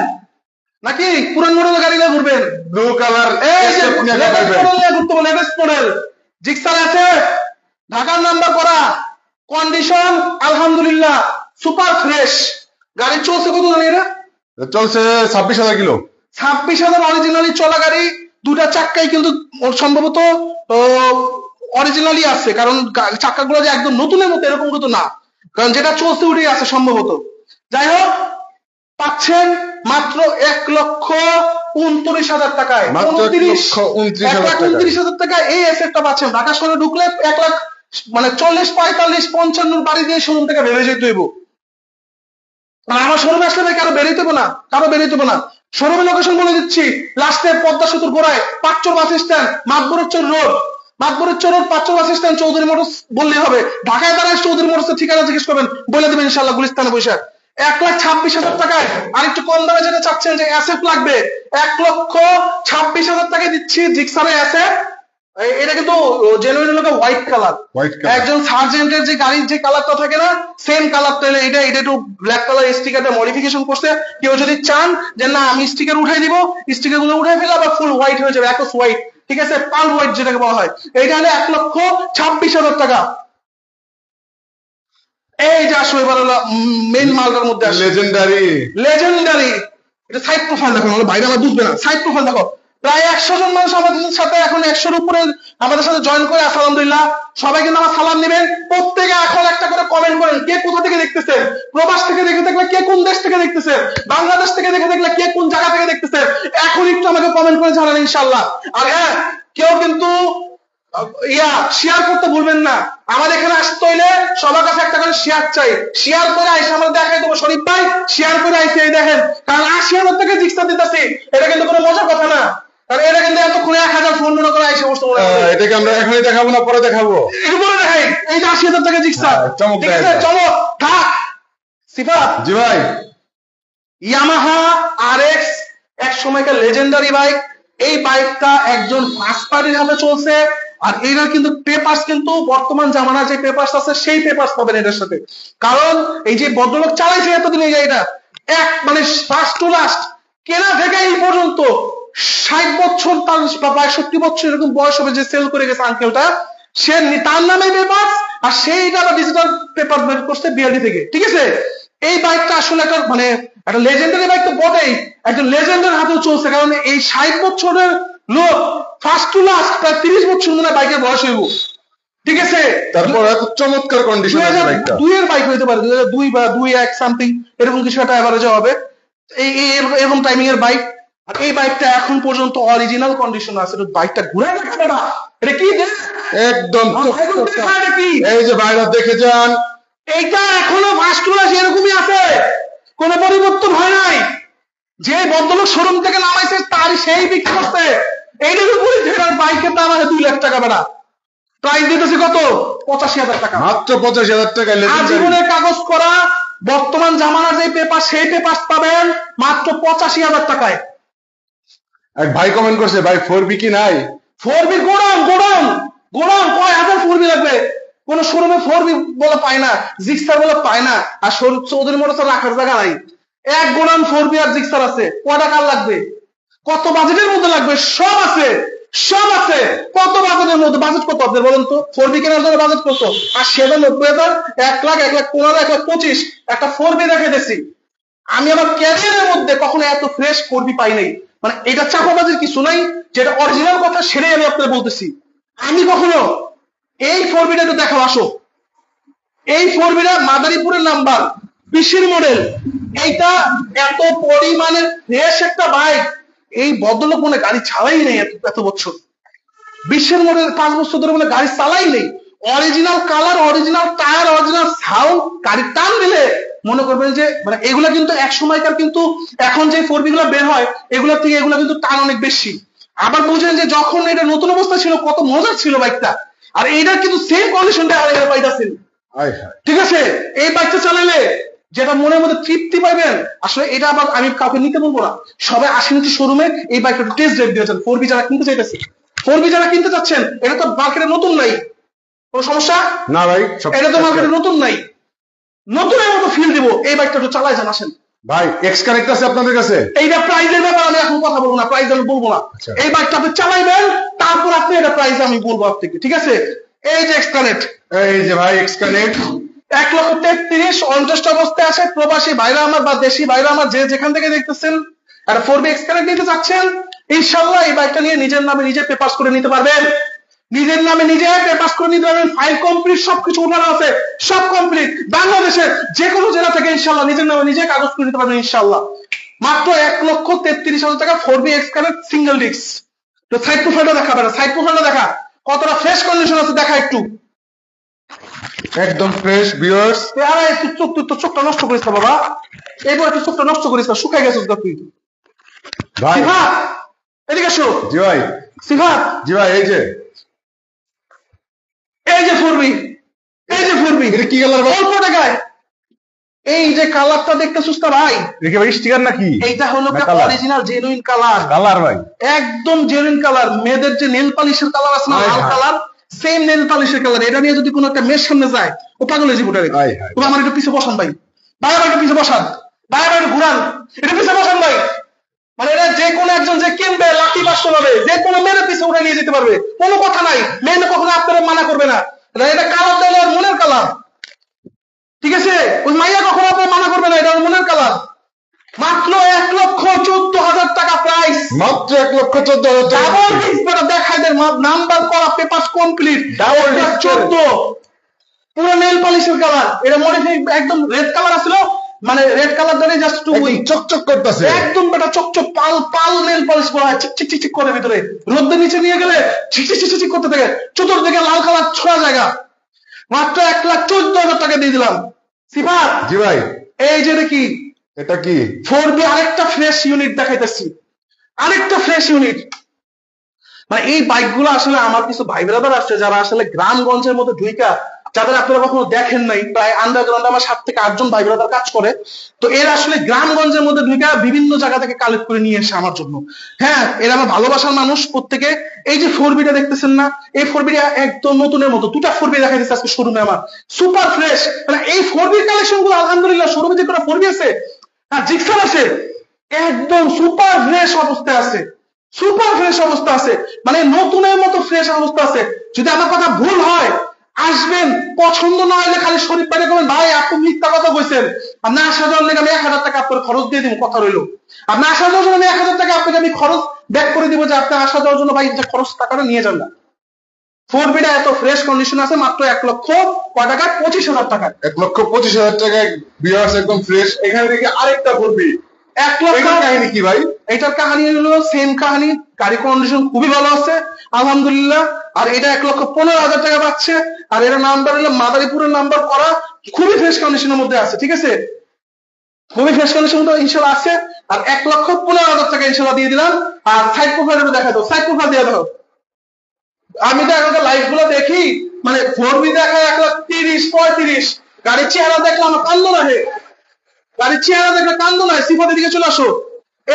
নাকি পুরান মডেলের গাড়ি নিয়ে ঘুরবেন? ব্লু কালার এই যে লেটেস্ট মডেল নিয়ে ঘুরতে হবে, লেটেস্ট মডেল জিক্সার আছে, ঢাকার নাম্বার করা, কন্ডিশন আলহামদুলিল্লাহ সুপার ফ্রেশ। গাড়ি চলছে কত জানি এটা? চলছে 26,000 কিলো। 26,000 অরিজিনালি চলা গাড়ি, দুটা চাক্কাই কিন্তু সম্ভবত অরিজিনালি আছে, কারণ চাক্কাগুলো যে একদম নতুনের মতো এরকম কিন্তু না, কারণ যেটা চলছে ওটাই আছে সম্ভবত। যাই হোক, পাচ্ছেন মাত্র 1,29,000 টাকায়, মাত্র 1,29,000 টাকায় এই এসেটটা পাচ্ছেন। ঢাকা শহরে ঢুকলে 1 লাখ মানে 40, 45, 55 বাড়ি দিয়ে শোরুম থেকে বেরিয়ে যেতে হইব। আমার শোরুমে আসলে ভাই কারো বেরিয়ে দেবো না, কারো বেরিয়ে দেবো না। শোরুমের লোকেশন বলে দিচ্ছি, লাস্টে পদ্মা সেতুর গোড়ায় পাঁচচর বাস স্ট্যান্ড, মাতবরের রোড, মাতবরের road, Panchchar bus stand, Chowdhury motors বললেই হবে। ঢাকায় দাঁড়ায় চৌধুরী মোটরসের ঠিকানা জিজ্ঞেস করবেন, বলে দেবেন ইনশাল্লাহ গুলিস্তানে বসে। 1,26,000 টাকায় আর একটু কম দামে যেটা চাচ্ছেন যে অ্যাসেট লাগবে, 1,26,000 টাকায় দিচ্ছি জিক্সারের অ্যাসেট। এটা কিন্তু জেনুইন লোকে হোয়াইট কালার, একজন সার্জেন্টের যে গাড়ির যে কালারটা থাকে না সেম কালারটা, এটা একটু ব্ল্যাক কালার স্টিকারটা মডিফিকেশন করছে। কেউ যদি চান যে না আমি স্টিকার উঠাই দিব, স্টিকার গুলো উঠাই ফেলে আবার ফুল হোয়াইট হয়ে যাবে, একস হোয়াইট, ঠিক আছে, পাল হোয়াইট যেটাকে বলা হয়, এইটা হলো 1,26,000 টাকা। এই যে আসো এবার হলো মেইন মালটার মধ্যে আসে লেজেন্ডারি। লেজেন্ডারি। এটা সাইড প্রোফাইল দেখো, নাহলে বাইরে আমার বুঝবে না। সাইড প্রোফাইল দেখো, প্রায় 100 জন মানুষ আমাদের সাথে, এখন 100-এর উপরে আমাদের সাথে জয়েন করে আছে আলহামদুলিল্লাহ। সবাই কিন্তু আমার সালাম নেবেন। প্রত্যেকে এখন একটা করে কমেন্ট করেন, কে কোথা থেকে দেখতেছেন, প্রবাস থেকে দেখে থাকলে কে কোন দেশ থেকে দেখতেছেন, বাংলাদেশ থেকে দেখে থাকলে কে কোন জায়গা থেকে দেখতেছেন, এখন একটু আমাকে কমেন্ট করে জানান ইনশাআল্লাহ। আর হ্যাঁ, কেউ কিন্তু শেয়ার করতে ভুলবেন না। আমাদের এখানে আসতে হইলে সবার কাছে একটা করে শেয়ার চাই। শেয়ার করে আইসা আমরা দেখাই দেবো, শরীফ ভাই শেয়ার করে আইসে এই দেখেন, কারণ 80,000 টাকা জিক্সার দিতেছি, এটা কিন্তু কোনো মজার কথা না। কারণ এটা কিন্তু এতক্ষণে 1,000 ফোন মনে করে আইসে বসতে বলে, এটাকে আমরা এখনই দেখাবো না পরে দেখাবো? একটু বলে দেখাই, এই যে 80,000 টাকা জিক্সার, ঠিক আছে? চলো থাক সিফাত। জি ভাই, ইয়ামাহা RX এক সময়কার লেজেন্ডারি বাইক। এই বাইকটা একজন ফার্স্ট পার্টির হাতে চলছে, আর এটার কিন্তু পেপারস কিন্তু বর্তমান জামানার যে পেপারস আছে সেই পেপারস পাবেন এটার সাথে। কারণ এই যে ভদ্রলোক চালাইছে এতদিন এই গাড়িটা, এক মানে ফার্স্ট টু লাস্ট কেনা থেকে এই পর্যন্ত 60 বছর তার বা 62 বছর এরকম বয়স হবে যে সেল করে গেছে আঙ্কেলটা, সে তার নামে পেপার আর সেইটা আবার ডিজিটাল পেপার বের করছে বিআরডি থেকে, ঠিক আছে? এই বাইকটা আসলে একটা মানে একটা লেজেন্ডারি বাইক তো বটেই, একজন লেজেন্ডের হাতেও চলছে। কারণ এই 60 বছরের লোক ফার্স্ট টু লাস্ট প্রায় 30 বছর মনে বাইকের বয়স হইব, ঠিক আছে? তারপর এত চমৎকার কন্ডিশন আছে বাইকটা। 2002 এর বাইক হইতে পারে, 2002 বা 21 সামথিং এরকম কিছু একটা এভারেজে হবে, এই এরকম টাইমিং এর বাইক। আর এই বাইকটা এখন পর্যন্ত অরিজিনাল কন্ডিশন আছে। বাইকটা ঘুরে দেখাবে না, এটা কি একদম কি, এই যে বাইরে দেখে যান, এইটা এখনো ফার্স্ট ক্লাস এরকমই আছে, কোনো পরিবর্তন হয় নাই। যে ভদ্রলোক শোরুম থেকে নামাইছে তার সেই বিক্রি করছে। এইটার উপরে যেটার বাইকের দাম আছে 2 লাখ টাকা বেড়া, প্রাইস দিতেছে কত? 85,000 টাকা, মাত্র 85,000 টাকা। আজীবনের কাগজ করা বর্তমান জামানার যে পেপার সেই পেপার পাবেন মাত্র 85,000 টাকায়। এক ভাই কমেন্ট করছে, ভাই 4B কি নাই? 4B গোডাউন গোডাউন গোডাউন, কয় হাজার 4B লাগবে? কোন শোরুমে 4B বলে পায় না, জিক্সার বলে পায় না, আর চৌধুরী মোটরস রাখার জায়গা নাই। এক গোডাউন 4B আর জিক্সার আছে, কয় টাকা লাগবে, কত বাজেটের মধ্যে লাগবে? সব আছে, সব আছে। কত বাজেটের মধ্যে? বাজেট কত আপনাদের বলেন তো? 4B কেনার জন্য বাজেট কত? আর 90,000, 1 লাখ, 1,15,000, 1,25,000 একটা 4B রেখে দিছি। আমি আমার ক্যারিয়ারের মধ্যে কখনো এত ফ্রেশ 4B পাই নাই। মানে এটা চাপাবাজির কিছু নাই, যেটা অরিজিনাল কথা সেটাই আমি আপনাদের বলতেছি। আমি কখনো এই 4Bটা একটু দেখাও, আসো। এই 4Bটা মাদারীপুরের নাম্বার, 20 মডেল। এইটা এত পরিমাণের ফ্রেশ একটা বাইক, এই ভদ্রলোক মনে গাড়ি চালাই নেই এত বছর। 20 মডেল 5 বছর ধরে মনে গাড়ি চালাই নেই। Original colour, original tyre, original sound, গাড়ির টান দিলে মনে করবেন যে মানে এগুলা কিন্তু এক সময়কার, কিন্তু এখন যে 4B গুলা বের হয় এগুলোর থেকে এগুলা কিন্তু টান অনেক বেশি। আবার বুঝেন যে যখন এটা নতুন অবস্থা ছিল কত মজার ছিল বাইকটা, আর এইটা কিন্তু সেম কন্ডিশনটা আর এর পাইতাছেন, ঠিক আছে? এই বাইকটা চালালে যেটা মনের মধ্যে তৃপ্তি পাইবেন, আসলে এটা আবার আমি কাউকে নিতে বলবো না, সবাই আসেন হচ্ছে শোরুমে এই বাইকটা টেস্ট ড্রাইভ দিয়েছেন। 4B যারা কিনতে চাইতেছে, 4B যারা কিনতে চাচ্ছেন, এটা তো মার্কেটে নতুন নাই, কোনো সমস্যা না ভাই, এটা তো মার্কেটে নতুন নাই, নতুনের মতো ফিল দিব। এই বাইকটা একটু চালায় যান, আসেন। ভাই এক্স কানেক্ট আছে আপনাদের কাছে? এইটা প্রাইজের ব্যাপারে আমি এখন কথা বলবো না, প্রাইজ আমি বলবো না। এই বাইকটা আপনি চালাইবেন, তারপর আপনি এটা প্রাইজ আমি বলবো আপনাকে, ঠিক আছে? এই যে এক্স কানেক্ট, এই যে ভাই এক্স কানেক্ট 1,33,000 অন টেস্ট অবস্থায় আছে। প্রবাসী ভাইরা আমার বা দেশি ভাইরা আমার যে যেখান থেকে দেখতেছেন, একটা 4B এক্স কানেক্ট নিতে চাচ্ছেন, ইনশাআল্লাহ এই বাইকটা নিয়ে নিজের নামে নিজে পেপারস করে নিতে পারবেন। নিজের নামে নিজে পেপারস করে নিতে পারবেন। ফাইল কমপ্লিট, সবকিছু ওঠানো আছে, সব কমপ্লিট। বাংলাদেশের যে কোনো জেলা থেকে ইনশাআল্লাহ নিজের নামে নিজে কাগজ করে নিতে পারবেন ইনশাআল্লাহ। মাত্র 1,33,000 টাকা 4B x connect single disc. তো সাইড প্রোফাইলটা দেখা, সাইড প্রোফাইলটা দেখা কতটা ফ্রেশ কন্ডিশন আছে দেখা একটু। একদম ফ্রেশ ভিউয়ার্স। আরে তুই তো চোখটা নষ্ট করিস না বাবা, এইবার তুই চোখটা নষ্ট করিস না, শুকাই গেছিস তুই ভাই। সিফাত এদিকে এসো। জি ভাই। সিফাত জি ভাই, এই যে 4B, এই যে 4B, এটা কি কালার ভাই? অল্প টাকায় এই যে কালারটা দেখতেছিস না ভাই, দেখি ভাই স্টিকার নাকি? এইটা হলো অরিজিনাল জেনুইন কালার। কালার ভাই একদম জেনুইন কালার। মেয়েদের যে নেল পালিশের কালার আছে না, লাল কালার, সেম নেল পালিশের কালার। এটা নিয়ে যদি কোনো একটা মেয়ের সামনে যায়, ও পাগল হয়ে যাবে। তুমি আমার একটু পিছে বসান ভাই, ভাই আমার একটু পিছে বসান, ভাই আমার একটু ঘুরান, এটা পিছে বসান ভাই। মানে এটা যে কোনো একজন যে কিনবে লাকি 500 পাবে, যে কোনো মেয়ের পিছে উঠে নিয়ে যেতে পারবে, কোনো কথা নাই। মেয়ে কখনো আপনারা মানা করবে না। এটা কালার দিলে ওর মনের কালার, ঠিক আছে? ওই মাইয়া কখনো আপনার মানা করবে না, এটা ওর মনের কালার। মাত্র 1,14,000 টাকা প্রাইস, মাত্র 1,14,000 টাকা। ডাবল ডিসপ্লেটা দেখাই দেন, নাম্বার করা, পেপারস কমপ্লিট, ডাবল 14 পুরো নেল পলিশের কালার। এটা মডিফাই একদম রেড কালার আছিল, মানে রেড কালার ধরে জাস্ট একটু ওই চকচক করতেছে, একদম বেটা চকচক পাল পাল নেল পলিশ করা, চিক চিক চিক চিক করে ভিতরে। রোদের নিচে নিয়ে গেলে চিক চিক চিক চিক করতে থাকে, চতুর্দিকে লাল কালার ছোড়া জায়গা। মাত্র 1,14,000 টাকা দিয়ে দিলাম। সিফাত জি ভাই, এই যে দেখি এটা কি 4B আরেকটা ফ্রেশ ইউনিট দেখাইতেছি, আরেকটা ফ্রেশ ইউনিট। মানে এই বাইকগুলো আসলে আমার কিছু ভাই ব্রাদার আছে যারা আসলে গ্রামগঞ্জের মধ্যে ঢুইকা, যাদের আপনারা কখনো দেখেন নাই, প্রায় আন্ডারগ্রাউন্ড আমার 7 থেকে 8 জন ভাই ব্রাদার কাজ করে। তো এরা আসলে গ্রামগঞ্জের মধ্যে ঢুইকা বিভিন্ন জায়গা থেকে কালেক্ট করে নিয়ে এসে আমার জন্য। হ্যাঁ, এরা আমার ভালোবাসার মানুষ প্রত্যেকে। এই যে 4Bটা দেখতেছেন না, এই 4Bটা একদম নতুনের মতো। দুটা 4B দেখাই দিচ্ছে আজকে শোরুমে আমার, সুপার ফ্রেশ। মানে এই 4B কালেকশন গুলো আলহামদুলিল্লাহ শোরুমে যে কোনো 4B আছে আর জিক্সার আছে, একদম সুপার ফ্রেশ অবস্থায় আছে, সুপার ফ্রেশ অবস্থা আছে, মানে নতুনের মতো ফ্রেশ অবস্থা আছে। যদি আমার কথা ভুল হয় আসবেন, পছন্দ না হলে খালি শরীফ পাইলে করবেন ভাই আপনি মিথ্যা কথা কইছেন, আপনি আসার জন্য আমি 1,000 টাকা আপনার খরচ দিয়ে দিব, কথা রইলো। আপনি আসার জন্য আমি 1,000 টাকা আপনাকে আমি খরচ ব্যাক করে দিব, যে আপনি আসা যাওয়ার জন্য ভাই যে খরচ টাকাটা নিয়ে যান না। 4Bটা এত ফ্রেশ কন্ডিশন আছে মাত্র 1,25,000 টাকা। 1,25,000 টাকায় ভিউয়ার্স একদম ফ্রেশ। এখানে দেখি আরেকটা 4B। 1 লক্ষ কাহিনী কি ভাই? এটার কাহিনী হলো সেম কাহিনী, গাড়ি কন্ডিশন খুবই ভালো আছে আলহামদুলিল্লাহ। আর এটা 1,15,000 টাকা পাচ্ছে। আর এর নাম্বার হলো মাদারীপুরের নাম্বার করা, খুবই ফ্রেশ কন্ডিশনের মধ্যে আছে, ঠিক আছে? খুবই ফ্রেশ কন্ডিশন মধ্যে ইনশাআল্লাহ আছে। আর 1,15,000 টাকা ইনশাআল্লাহ দিয়ে দিলাম। আর সাইড প্রোফাইলটা দেখা দাও, সাইড প্রোফাইল দিয়ে দাও। আমি তো এখন লাইভ গুলো দেখি, মানে 4B দেখায় 1,30,35, গাড়ির চেহারা দেখলে আমার কান্দ লাগে, গাড়ির চেহারা দেখলে কান্দ নয়। সিফাতের দিকে চলে আসো।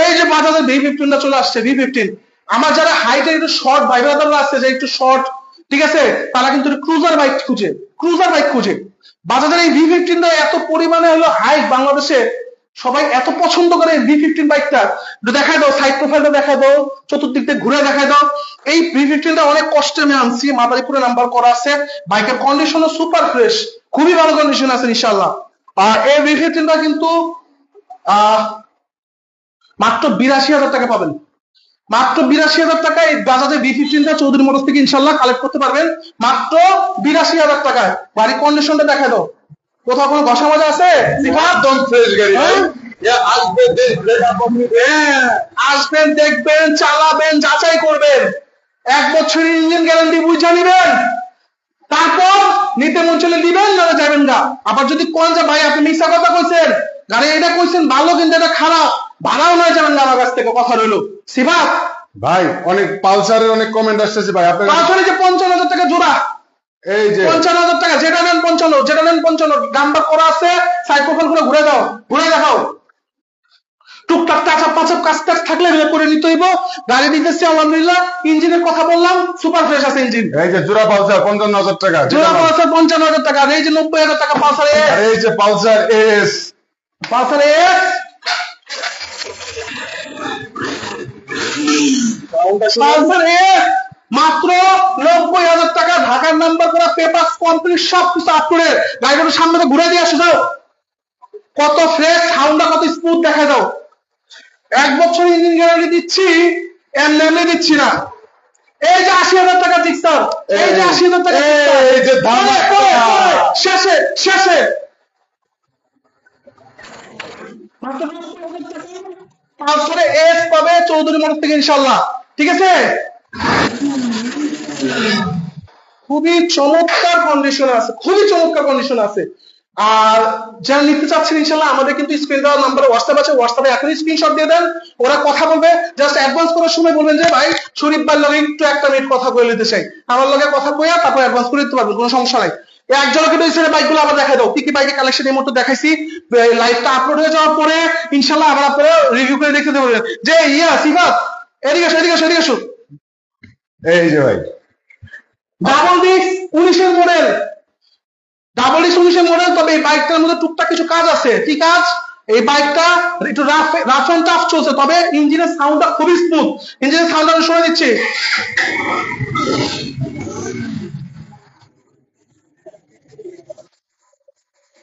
এই যে বাজাজের V15টা চলে আসছে, V15। আমার যারা হাইটের একটু শর্ট ভাই ব্রাদাররা আছে, যে একটু শর্ট, ঠিক আছে, তারা কিন্তু ক্রুজার বাইক খুঁজে, ক্রুজার বাইক খুঁজে। বাজাজের এই V15টা এত পরিমাণে হলো হাইট, বাংলাদেশে সবাই এত পছন্দ করে V15 বাইকটা। দেখায় দাও, সাইড প্রোফাইলটা দেখায় দাও, চতুর্দিক থেকে ঘুরে দেখায় দাও। এই V15টা অনেক কষ্টে আমি আনছি, মাদারীপুরে নাম্বার করা আছে। বাইকের কন্ডিশনও সুপার ফ্রেশ, খুবই ভালো কন্ডিশন আছে ইনশাআল্লাহ। আর এই V15টা কিন্তু মাত্র 82,000 টাকা পাবেন, মাত্র 82,000 টাকা। এই বাজাজের V15টা চৌধুরী মোটরস থেকে ইনশাআল্লাহ কালেক্ট করতে পারবেন মাত্র 82,000 টাকায়। গাড়ি কন্ডিশনটা দেখা দাও, কোথাও কোনো ঘষা মজা আছে? একদম ফ্রেশ গাড়ি ভাই। আসবেন, দেখবেন, চালাবেন, যাচাই করবেন, 1 বছরের ইঞ্জিন গ্যারান্টি বুঝে নিবেন, তারপর নিতে মন চলে দিবেন, না যাবেন না। আবার যদি কোন যে ভাই আপনি মিথ্যা কথা কইছেন, গাড়ি এটা কইছেন ভালো কিন্তু এটা খারাপ, ভাড়াও নয় যাবেন না আমার কাছ থেকে, কথা রইলো। সিফাত ভাই অনেক পালসারের অনেক কমেন্ট আসছে ভাই, আপনার পালসারে যে 55,000 টাকা জোড়া, এই যে 55,000 টাকা, যেটা নেন 55, যেটা নেন 55, নাম্বার করা আছে, সাইড প্রোফাইল গুলো ঘুরে দাও, ঘুরে দেখাও। টুকটাক টাচআপ পাচআপ কাজ টাজ থাকলে করে নিতে হইব। গাড়ি দিতেছি আলহামদুলিল্লাহ, ইঞ্জিনের কথা বললাম, সুপার ফ্রেশ আছে ইঞ্জিন। এই যে জোড়া পালসার 55,000 টাকা, জোড়া পালসার 55,000 টাকা। আর এই যে 90,000 টাকা পালসার এস, আর এই যে Pulsar S, Pulsar S Pulsar S মাত্র 90,000 টাকা, ঢাকার নাম্বার করা, পেপার কমপ্লিট, সব কিছু আপ টু ডেট। গাড়িটার সামনে ঘুরে দিয়ে আসো যাও, কত ফ্রেশ, সাউন্ডটা কত স্মুথ দেখা দাও। 1 বছর ইঞ্জিন গ্যারান্টি দিচ্ছি, এমনি দিচ্ছি না। এই যে 80,000 টাকা জিক্সার, এই যে 80,000 টাকা, এই যে দাম শেষে শেষে পালসারে এস পাবে চৌধুরী মোটর থেকে ইনশাল্লাহ, ঠিক আছে। খুবই চমৎকার কন্ডিশন আছে, খুবই চমৎকার কন্ডিশন আছে। আর যারা নিতে চাচ্ছেন ইনশাল্লাহ আমাদের কিন্তু স্ক্রিন দেওয়ার নাম্বারে হোয়াটসঅ্যাপ আছে, হোয়াটসঅ্যাপে এখনই স্ক্রিনশট দিয়ে দেন, ওরা কথা বলবে। জাস্ট অ্যাডভান্স করার সময় বলবেন যে ভাই শরীফ ভাইয়ের লগে একটু 1 মিনিট কথা কয়ে নিতে চাই, আমার লগে কথা কইয়া তারপর অ্যাডভান্স করে দিতে পারবেন, কোনো সমস্যা নাই। একজনকে তো এই বাইকগুলো আবার দেখাই দাও, কি কি বাইকের কালেকশন এই মুহূর্তে দেখাইছি। লাইভটা আপলোড হয়ে যাওয়ার পরে ইনশাল্লাহ আবার আপনারা রিভিউ করে দেখতে পারবেন। যে সিফাত এদিকে আসো, এদিকে আসো, এদিকে আসো। এই যে ভাই ডাবল ডিস্ক 19-এর মডেল, ডাবল ডিস্ক 19-এর মডেল। তবে এই বাইকটার মধ্যে টুকটাক কিছু কাজ আছে। কি কাজ? এই বাইকটা একটু রাফ এন্ড টাফ চলছে, তবে ইঞ্জিনের সাউন্ডটা খুবই স্মুথ। ইঞ্জিনের সাউন্ড আমি শুনে দিচ্ছি।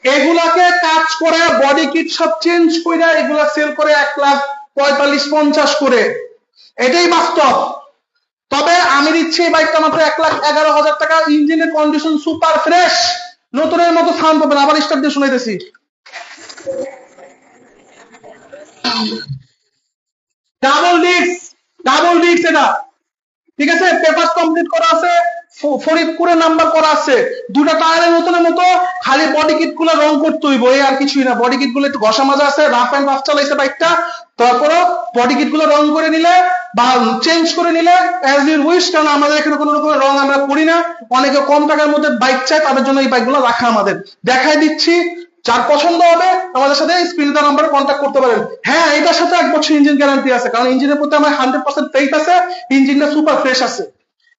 এগুলাকে কাজ করে বডি কিট সব চেঞ্জ করে এগুলা সেল করে 1,45,50 করে, এটাই বাস্তব। তবে আমি দিচ্ছি এই বাইকটা মাত্র 1,11,000 টাকা। ইঞ্জিনের কন্ডিশন সুপার ফ্রেশ, নতুনের মতো সাউন্ড পাবেন। আবার স্টার্ট দিয়ে শুনাইতেছি। ডাবল ডিস্ক এটা, ঠিক আছে। পেপার কমপ্লিট করা আছে, ফরিদপুরে নাম্বার করা আছে, দুটা টায়ারের নতুনের মতো, খালি বডি কিট গুলো রং করতে হইব, এই আর কিছুই না। বডি কিট গুলো একটু ঘষা মাজা আছে, রাফ এন্ড রাফ চালাইছে বাইকটা, তারপরে বডি কিট গুলো রং করে নিলে বা চেঞ্জ করে নিলে অ্যাজ ইউর উইশ, কারণ আমাদের এখানে কোনো রকমের রং আমরা করি না। অনেকে কম টাকার মধ্যে বাইক চায়, তাদের জন্য এই বাইকগুলো রাখা আমাদের। দেখাই দিচ্ছি, যার পছন্দ হবে আমাদের সাথে স্ক্রিনে দেওয়া নাম্বারে কন্ট্যাক্ট করতে পারেন। হ্যাঁ, এটার সাথে 1 বছর ইঞ্জিন গ্যারান্টি আছে, কারণ ইঞ্জিনের প্রতি আমার 100% ফেথ আছে, ইঞ্জিনটা সুপার ফ্রেশ আছে,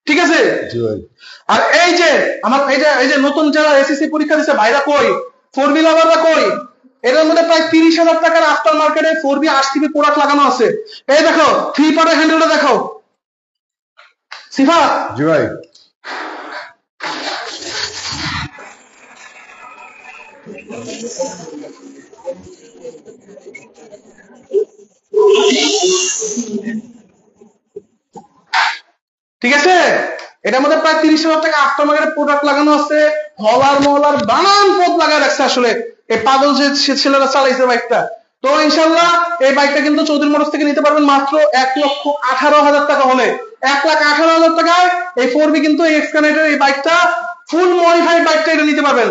ঠিক আছে। আর এই যে আমার এই যে নতুন যারা এসএসসি পরীক্ষা দিচ্ছে ভাইরা কই, 4B লাভাররা কই, এটার মধ্যে প্রায় 30,000 টাকার আফটার মার্কেটে 4B RCB প্রোডাক্ট লাগানো আছে। এই দেখো 3 পার্টের হ্যান্ডেলটা দেখো সিফাত। জি ভাই ঠিক আছে, এটার মধ্যে প্রায় 30,000 টাকা আফটার মার্কেট প্রোডাক্ট লাগানো আছে। হলার মহলার বানান পথ লাগায় রাখছে আসলে এই পাগল যে ছেলেরা চালাইছে বাইকটা। তো ইনশাল্লাহ এই বাইকটা কিন্তু চৌধুরী মোটরস থেকে নিতে পারবেন মাত্র 1,18,000 টাকা হলে। 1,18,000 টাকায় এই 4B কিন্তু এই এক্সকানেটের এই বাইকটা ফুল মডিফাইড বাইকটা এটা নিতে পারবেন,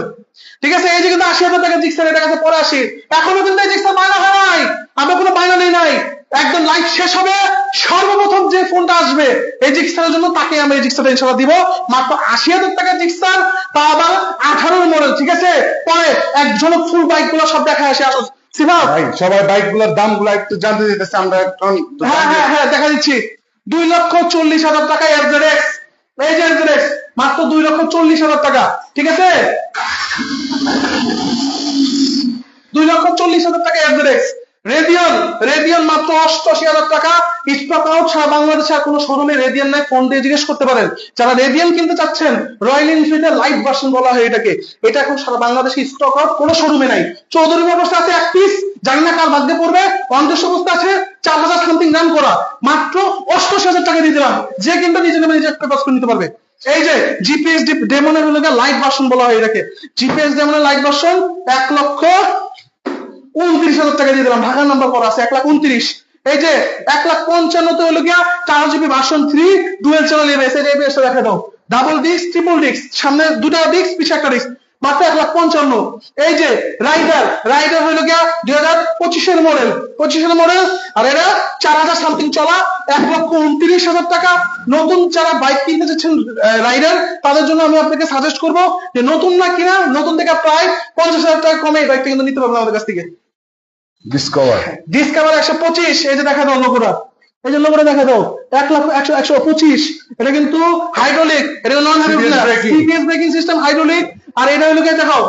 ঠিক আছে। এই যে কিন্তু 80,000 টাকা জিক্সার, এটা কাছে পরে আসি, এখনো কিন্তু এই জিক্সার বায়না হয় নাই, আমরা কোনো বায়না নেই নাই। একদম লাইভ শেষ হবে, সর্বপ্রথম যে ফোনটা আসবে এই জিক্সারের জন্য তাকে আমরা এই জিক্সারটা ইনশাআল্লাহ দিব মাত্র 80,000 টাকা জিক্সার, তা আবার 18 মডেল, ঠিক আছে। পরে এক ঝলক ফুল বাইক গুলো সব দেখা আসে। আসো সিফাত ভাই, সবাই বাইকগুলোর দামগুলো একটু জানতে দিতেছে, আমরা এখন হ্যাঁ দেখা দিচ্ছি। 2,40,000 টাকা FZX, এই যে FZX মাত্র 2,40,000 টাকা, ঠিক আছে। 2,40,000 টাকা FZX। রেডিয়ন মাত্র 88,000 টাকা। স্টক আউট, সারা বাংলাদেশে আর কোনো শোরুমে রেডিয়ন নাই, ফোন দিয়ে জিজ্ঞেস করতে পারেন। যারা রেডিয়ন কিনতে চাচ্ছেন, রয়্যাল এনফিল্ডের লাইট ভার্সন বলা হয় এটাকে, এটা এখন সারা বাংলাদেশে স্টক আউট, কোনো শোরুমে নাই। চৌধুরী মোটরস আছে 1 পিস, জানি না কার ভাগ্যে পড়বে। অন্তর অবস্থা আছে 4,000 সামথিং রান করা, মাত্র 88,000 টাকা দিয়ে দিলাম। যে কিনবে নিজে নেবে, নিজে একটা কাজ করে নিতে পারবে। এই যে জিপিএস ডেমনের লাইট ভার্সন বলা হয় এটাকে, জিপিএস ডেমনের লাইট ভার্সন 1,29,000 টাকা দিয়ে দিলাম, ঢাকার নাম্বার করা আছে 1,29,000। এই যে 1,55,000 হলো গিয়া 4GB version 3 dual channel ABS, এই এবিএস দেখা দাও, ডাবল ডিস্ক, ট্রিপল ডিস্ক, সামনে দুটো ডিস্ক, পিছে একটা ডিস্ক, মাত্র 1,55,000। এই যে রাইডার হলো গিয়া 2025-এর মডেল, আর এটা 4,000 সামথিং চলা, 1,29,000 টাকা। নতুন যারা বাইক কিনতে চাচ্ছেন রাইডার, তাদের জন্য আমি আপনাকে সাজেস্ট করব যে নতুন না কিনা, নতুন থেকে প্রায় 50,000 টাকা কমে এই বাইকটা কিন্তু নিতে পারবেন আমাদের কাছ থেকে। ডিসকভার 125, এই যে দেখা দাও লোগোটা, এই যে লোগোটা দেখা দাও 1,125। এটা কিন্তু হাইড্রোলিক, এটা non hydraulic, CPS braking system hydraulic. আর এটা হলো গিয়ে দেখাও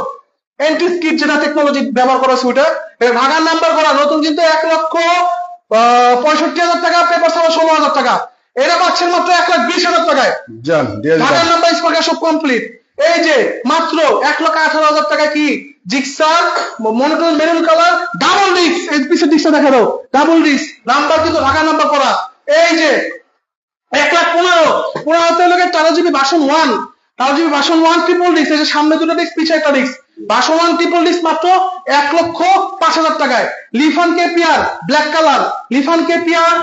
এন্ট্রি স্কিড, যেটা টেকনোলজি ব্যবহার করা আছে ওটা, এটা ঢাকার নাম্বার করা, নতুন কিন্তু 1,65,000 টাকা, পেপার ছাড়া 16,000 টাকা। এটা পাচ্ছেন মাত্র 1,20,000 টাকায়। জান দিয়ে দিন। ঢাকার নাম্বার স্পোর্টস সব কমপ্লিট। এই যে মাত্র 1,18,000 টাকা কি Gixxer monotone maroon colour double disc, এই পিছের ডিস্কটা দেখা দাও, ডাবল ডিস্ক নাম্বার কিন্তু ঢাকার নাম্বার করা। এই যে 1,15,000 লোকের 13GB version 1, 13GB version 1 triple disk, এই যে সামনে দুটো ডিস্ক পিছে একটা ডিস্ক, ভার্সন 1 ট্রিপল ডিস্ক মাত্র 1,05,000 টাকায়। লিফান কেপিআর ব্ল্যাক কালার, লিফান কেপিআর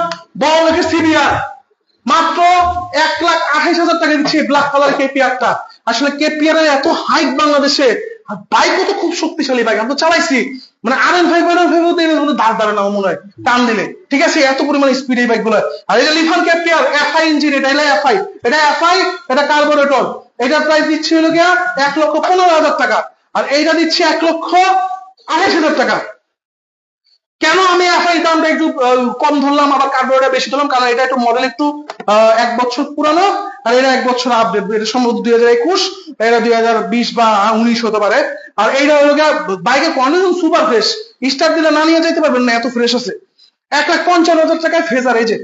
বড় লেখে সিবিআর মাত্র 1,28,000 টাকা দিচ্ছে ব্ল্যাক কালার কেপিআরটা। আসলে কেপিআর এর এত হাইক বাংলাদেশে, আর বাইকও তো খুব শক্তিশালী বাইক, আমি তো চালাইছি, মানে RN5 দাঁড় দাঁড়ায় না মনে হয় টান দিলে, ঠিক আছে, এত পরিমাণ স্পিড এই বাইক গুলো। আর এটা লিফান কেপিআর এফআই ইঞ্জিন, এটা এফআই, এটা কার্বোরেটর, এটার প্রাইস দিচ্ছে হলো গিয়া 1,15,000 টাকা, আর এইটা দিচ্ছে 1,28,000 টাকা। কেন আমি এফআই দামটা একটু কম ধরলাম আবার কার্বোরেটর বেশি ধরলাম, কারণ এটা একটু মডেল একটু 1 বছর পুরানো, আর এটা 1 বছর আপডেট, এটা সম্ভবত 2021, এটা 2020 বা 19 হতে পারে। আর এইটা হলো বাইকের কন্ডিশন সুপার ফ্রেশ, স্টার্ট দিলে না নিয়ে যেতে পারবেন না, এত ফ্রেশ আছে। 1,55,000 টাকায় ফেজার, এই যে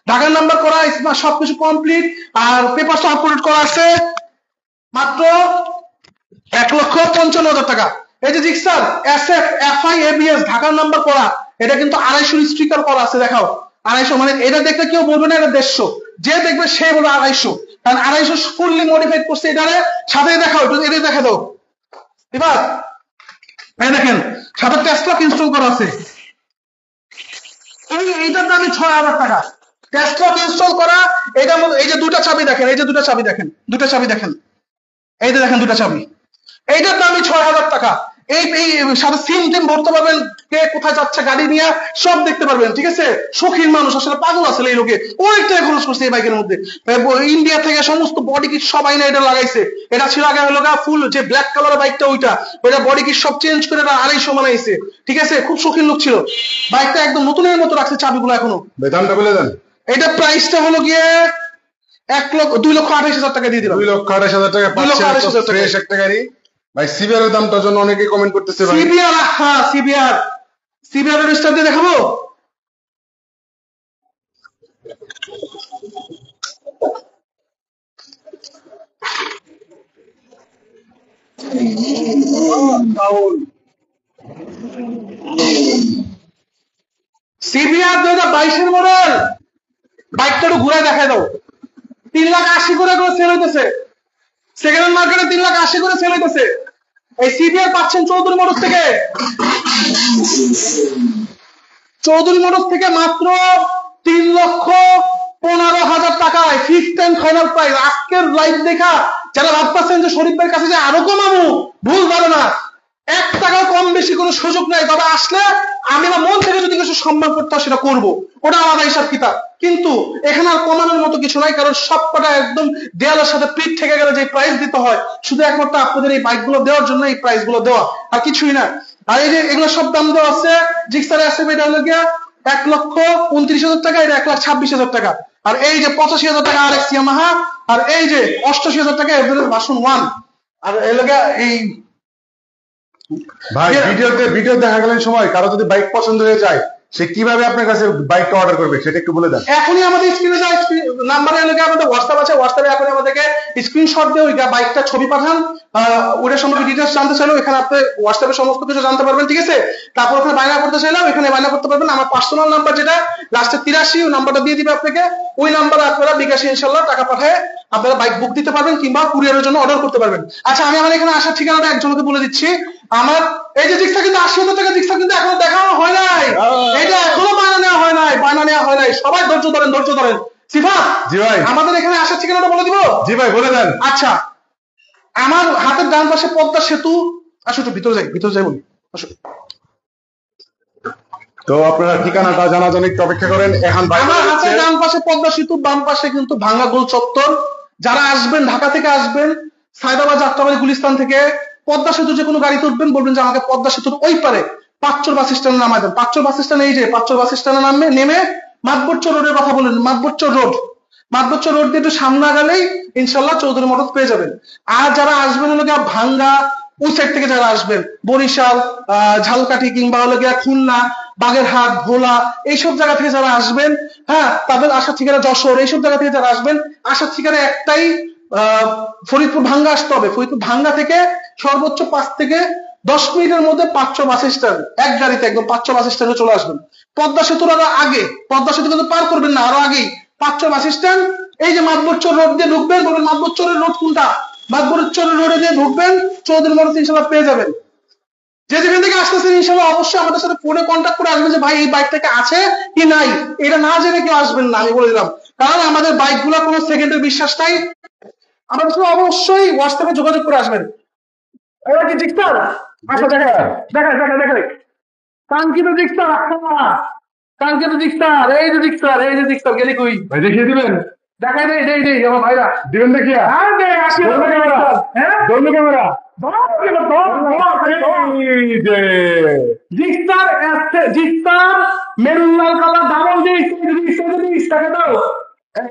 ঢাকার নাম্বার করা, সবকিছু কমপ্লিট, আর পেপারটা আপলোড করা আছে মাত্র 1,55,000 টাকা। এই যে জিক্সার এসএফ এফআই এবিএস ঢাকার নাম্বার করা, এটা কিন্তু 250 স্টিকার করা আছে, দেখাও 250, মানে এটা দেখলে কেউ বলবে না এটা 150, যে দেখবে সে বলবে 250, কারণ 250 ফুললি মডিফাইড করছে এটারে। সাথে দেখাও, এটা দেখা দাও এবার, এই দেখেন সাথে টেস্ট লক ইনস্টল করা আছে, এইটার দামই 6,000 টাকা, টেস্ট লক ইনস্টল করা। এটার মধ্যে এই যে দুটা চাবি দেখেন, এই যে দুটা চাবি দেখেন, দুটা চাবি দেখেন, এই যে দেখেন দুটা চাবি, এইটার দামই 6,000 টাকা। এই সাথে সিম টিম ভরতে পারবেন, কে কোথায় যাচ্ছে গাড়ি নিয়ে সব দেখতে পারবেন, ঠিক আছে। শৌখিন মানুষ, আসলে পাগল আসলে এই লোকে, অনেক টাকা খরচ করছে এই বাইকের মধ্যে। ইন্ডিয়া থেকে সমস্ত বডি কিট সব আইনা এটা লাগাইছে। এটা ছিল আগে হলো ফুল যে ব্ল্যাক কালারের বাইকটা, ওইটা বডি কিট সব চেঞ্জ করে এটা 250 বানাইছে, ঠিক আছে। খুব শৌখিন লোক ছিল, বাইকটা একদম নতুনের মতো রাখছে চাবিগুলো এখনো। বেতনটা বলে দেন। এটা প্রাইসটা হলো গিয়ে 2,28,000 টাকা দিয়ে দিলাম। 2,28,000 টাকা পাচ্ছেন ফ্রেশ একটা গাড়ি। ভাই সিবিআর এর দামটার জন্য অনেকেই কমেন্ট করতেছে ভাই। সিবিআর, হ্যাঁ সিবিআর এর স্টার দিয়ে দেখাবো। সিবিআর 2022 মডেল, বাইকটা একটু ঘুরে দেখায় দাও। 3,80,000 করে সেল হইতেছে, সেকেন্ড হ্যান্ড মার্কেটে 3,80,000 করে সেল হইতেছে। এই সিবিআর পাচ্ছেন চৌধুরী মোটরস থেকে, চৌধুরী মোটরস থেকে মাত্র 3,15,000 টাকায়, ফিক্সড এন্ড ফাইনাল প্রাইস। আজকের লাইভ দেখা যারা ভাবতেছেন যে শরীফ ভাইয়ের কাছে যে আরো কমাবো, ভুল ধারণা, 1 টাকা কম বেশি কোনো সুযোগ নাই। তবে আসলে আমি আমার মন থেকে যদি কিছু সম্মান করতে হয় সেটা করবো, ওটা আলাদা হিসাব কিতাব, কিন্তু এখানে আর কমানোর মতো কিছু নাই, কারণ সবকটা একদম দেয়ালের সাথে পিঠ থেকে গেলে যে প্রাইস দিতে হয়, শুধু একমাত্র আপনাদের এই বাইক গুলো দেওয়ার জন্য এই প্রাইস গুলো দেওয়া, আর কিছুই না। আর এই যে এগুলো সব দাম দেওয়া আছে, জিক্সার এসএফ এটা হলো গিয়া 1,29,000 টাকা, এটা 1,26,000 টাকা। আর এই যে 85,000 টাকা RX ইয়ামাহা, আর এই যে 88,000 টাকা এভারেজ ভার্সন 1। আর এই লগা এই ভাই ভিডিও দেখাকালীন সময় কারো যদি বাইক পছন্দ হয়ে যায়, সে কিভাবে আপনার কাছে বাইকটা অর্ডার করবে সেটা একটু বলে দেন। এখনই আমাদের স্ক্রিনে যা নাম্বারে লেগে আমাদের হোয়াটসঅ্যাপ আছে, হোয়াটসঅ্যাপে এখন আমাদেরকে স্ক্রিনশট দিয়ে ওই বাইকটা ছবি পাঠান, ওটা সম্পর্কে ডিটেইলস জানতে চাইলেও এখানে আপনি হোয়াটসঅ্যাপে সমস্ত কিছু জানতে পারবেন, ঠিক আছে। তারপর ওখানে বায়না করতে চাইলেও এখানে বায়না করতে পারবেন। আমার পার্সোনাল নাম্বার যেটা লাস্টে 83, ওই নাম্বারটা দিয়ে দিবে আপনাকে, ওই নাম্বারে আপনারা বিকাশে ইনশাআল্লাহ টাকা পাঠায় আপনারা বাইক বুক দিতে পারবেন কিংবা কুরিয়ারের জন্য অর্ডার করতে পারবেন। আচ্ছা, আমি আমার এখানে আসার ঠিকানাটা একজনকে বলে দিচ্ছি। আমার এই যে জিক্সার কিন্তু 80,000 টাকা জিক্সার কিন্তু এখনো দেখানো হয় নাই, এটা এখনো বায়না নেওয়া হয় নাই, বায়না নেওয়া হয় নাই। সবাই ধৈর্য ধরেন। সিফাত জি ভাই, আমাদের এখানে আসার ঠিকানাটা বলে দিব। জি ভাই বলে দেন। আচ্ছা, আমার হাতের ডান পাশে পদ্মা সেতু, আসো একটু ভিতরে যাই বলি, আসো। তো আপনারা ঠিকানাটা জানার জন্য একটু অপেক্ষা করেন। এখন আমার হাতের ডান পাশে পদ্মা সেতু, বাম পাশে কিন্তু ভাঙ্গা গোল চত্বর। যারা আসবেন ঢাকা থেকে আসবেন, সায়দাবাদ, যাত্রাবাড়ি, গুলিস্তান থেকে পদ্মা সেতু যে কোনো গাড়িতে উঠবেন, বলবেন যে আমাকে পদ্মা সেতুর ওই পারে পাঁচচর বাস স্ট্যান্ডে নামাই দেন। পাঁচচর বাস স্ট্যান্ড, এই যে পাঁচচর বাস স্ট্যান্ডে নামবে, নেমে মাতবরচর রোডের কথা বললেন, মাতবরচর রোড দিয়ে একটু সামনে গেলেই ইনশাল্লাহ চৌধুরী মোটরস পেয়ে যাবেন। আর যারা আসবেন হলো গিয়া ভাঙ্গা ওই সাইড থেকে যারা আসবেন, বরিশাল, ঝালকাঠি কিংবা হলো গিয়া খুলনা, বাগেরহাট, ভোলা এইসব জায়গা থেকে যারা আসবেন, হ্যাঁ, তাদের আসার ঠিকানা যশোর, এইসব জায়গা থেকে যারা আসবেন, আসার ঠিকানা একটাই, ফরিদপুর ভাঙ্গা আসতে হবে। ফরিদপুর ভাঙ্গা থেকে সর্বোচ্চ 5 থেকে 10 মিনিটের মধ্যে 500 বাস স্ট্যান্ড, এক গাড়িতে একদম 500 বাস স্ট্যান্ডে চলে আসবেন। পদ্মা সেতুর আরো আগে, পদ্মা সেতু কিন্তু পার করবেন না, আরো আগেই 500 বাস স্ট্যান্ড। এই যে মাতবরচর রোড দিয়ে ঢুকবেন, বলবেন মাতবরচরের রোড কোনটা, মাতবরচরের রোডে দিয়ে ঢুকবেন, চৌধুরী মোটরস ইনশাআল্লাহ পেয়ে যাবেন। যে যেখান থেকে আসতেছেন ইনশাআল্লাহ অবশ্যই আমাদের সাথে ফোনে কন্ট্যাক্ট করে আসবেন যে ভাই এই বাইকটাকে আছে কি নাই, এটা না জেনে কেউ আসবেন না, আমি বলে দিলাম। কারণ আমাদের বাইকগুলো কোনো সেকেন্ডের বিশ্বাস নাই, আমাদের সাথে অবশ্যই হোয়াটসঅ্যাপে যোগাযোগ করে আসবেন। এবার কি জিক্সার, আচ্ছা দেখাই কাঙ্ক্ষিত জিক্সার, কাঙ্ক্ষিত জিক্সার, এই যে জিক্সার, এই যে জিক্সার, গেলি কই ভাই দেখিয়ে দিবেন, দেখাই দেই আমার ভাইরা দিবেন দেখিয়া। হ্যাঁ দে আসি ক্যামেরা, হ্যাঁ ধরুন ক্যামেরা, জিক্সার এসছে, জিক্সার মেরুন লাল কালার ডাবল ডিস্ক টাকা দাও।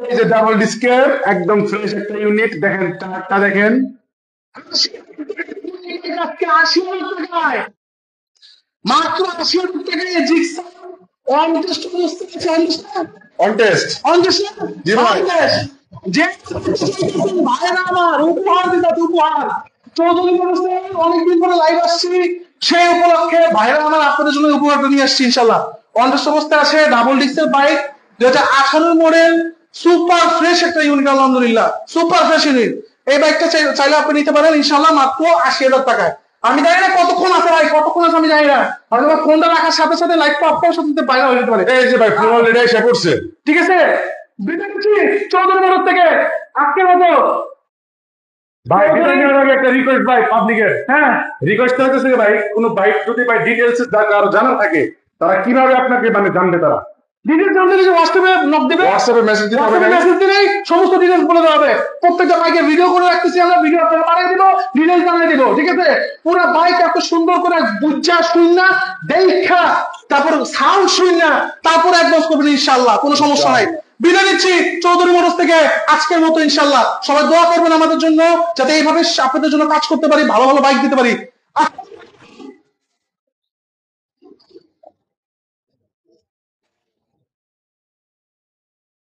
এই যে ডাবল ডিস্কের একদম ফ্রেশ একটা ইউনিট, দেখেন টায়ারটা দেখেন, আজকে 80,000 টাকায়, মাত্র 80,000 টাকায় Gixxer on test on test. জি ভাই। যে ভাইরা আমার উপহার দিতে, উপহার চৌধুরী মোটরসে অনেকদিন পরে লাইভ আসছি, সেই উপলক্ষে ভাইরা আমার আপনাদের জন্য উপহারটা নিয়ে আসছি ইনশাল্লাহ। অন টেস্ট অবস্থায় আছে ডাবল ডিস্কের বাইক, 2018 মডেল, সুপার ফ্রেশ একটা ইউনিট, আলহামদুলিল্লাহ সুপার ফ্রেশ ইউনিট। এই বাইকটা চাইলে আপনি নিতে পারেন ইনশাল্লাহ মাত্র 80,000 টাকায়। আমি জানি না কতক্ষণ আছে ভাই, কতক্ষণ আছে আমি জানি না, হয়তো ফোনটা রাখার সাথে সাথে লাইভটা অফ করার সাথে বাইরে হয়ে যেতে পারে। এই যে ভাই ফোন অলরেডি এসে করছে, ঠিক আছে, বিদায় নিচ্ছি চৌধুরী মোটর থেকে আজকের মতো। ভাই বিদায় নেওয়ার আগে একটা রিকোয়েস্ট ভাই পাবলিকের, হ্যাঁ রিকোয়েস্ট হচ্ছে ভাই কোনো বাইক যদি ভাই ডিটেইলস আরো জানার থাকে, তারা কিভাবে আপনাকে মানে জানবে, তারা ডিটেইলস জানতে গেলে হোয়াটসঅ্যাপে নক দিবে, হোয়াটসঅ্যাপে মেসেজ দিতে হবে, মেসেজ দিলেই সমস্ত ডিটেইলস বলে দেওয়া হবে। প্রত্যেকটা বাইকের ভিডিও করে রাখতেছি আমরা, ভিডিও আপনারা বানিয়ে দিব, ডিটেইলস জানিয়ে দিব। ঠিক আছে, পুরো বাইক এত সুন্দর করে বুঝা শুননা দেখা, তারপর সাউন্ড শুননা, তারপর অ্যাডভান্স করবেন ইনশাআল্লাহ, কোনো সমস্যা নাই। বিদায় নিচ্ছি চৌধুরী মোটরস থেকে আজকের মতো ইনশাআল্লাহ। সবাই দোয়া করবেন আমাদের জন্য, যাতে এইভাবে আপনাদের জন্য কাজ করতে পারি, ভালো ভালো বাইক দিতে পারি।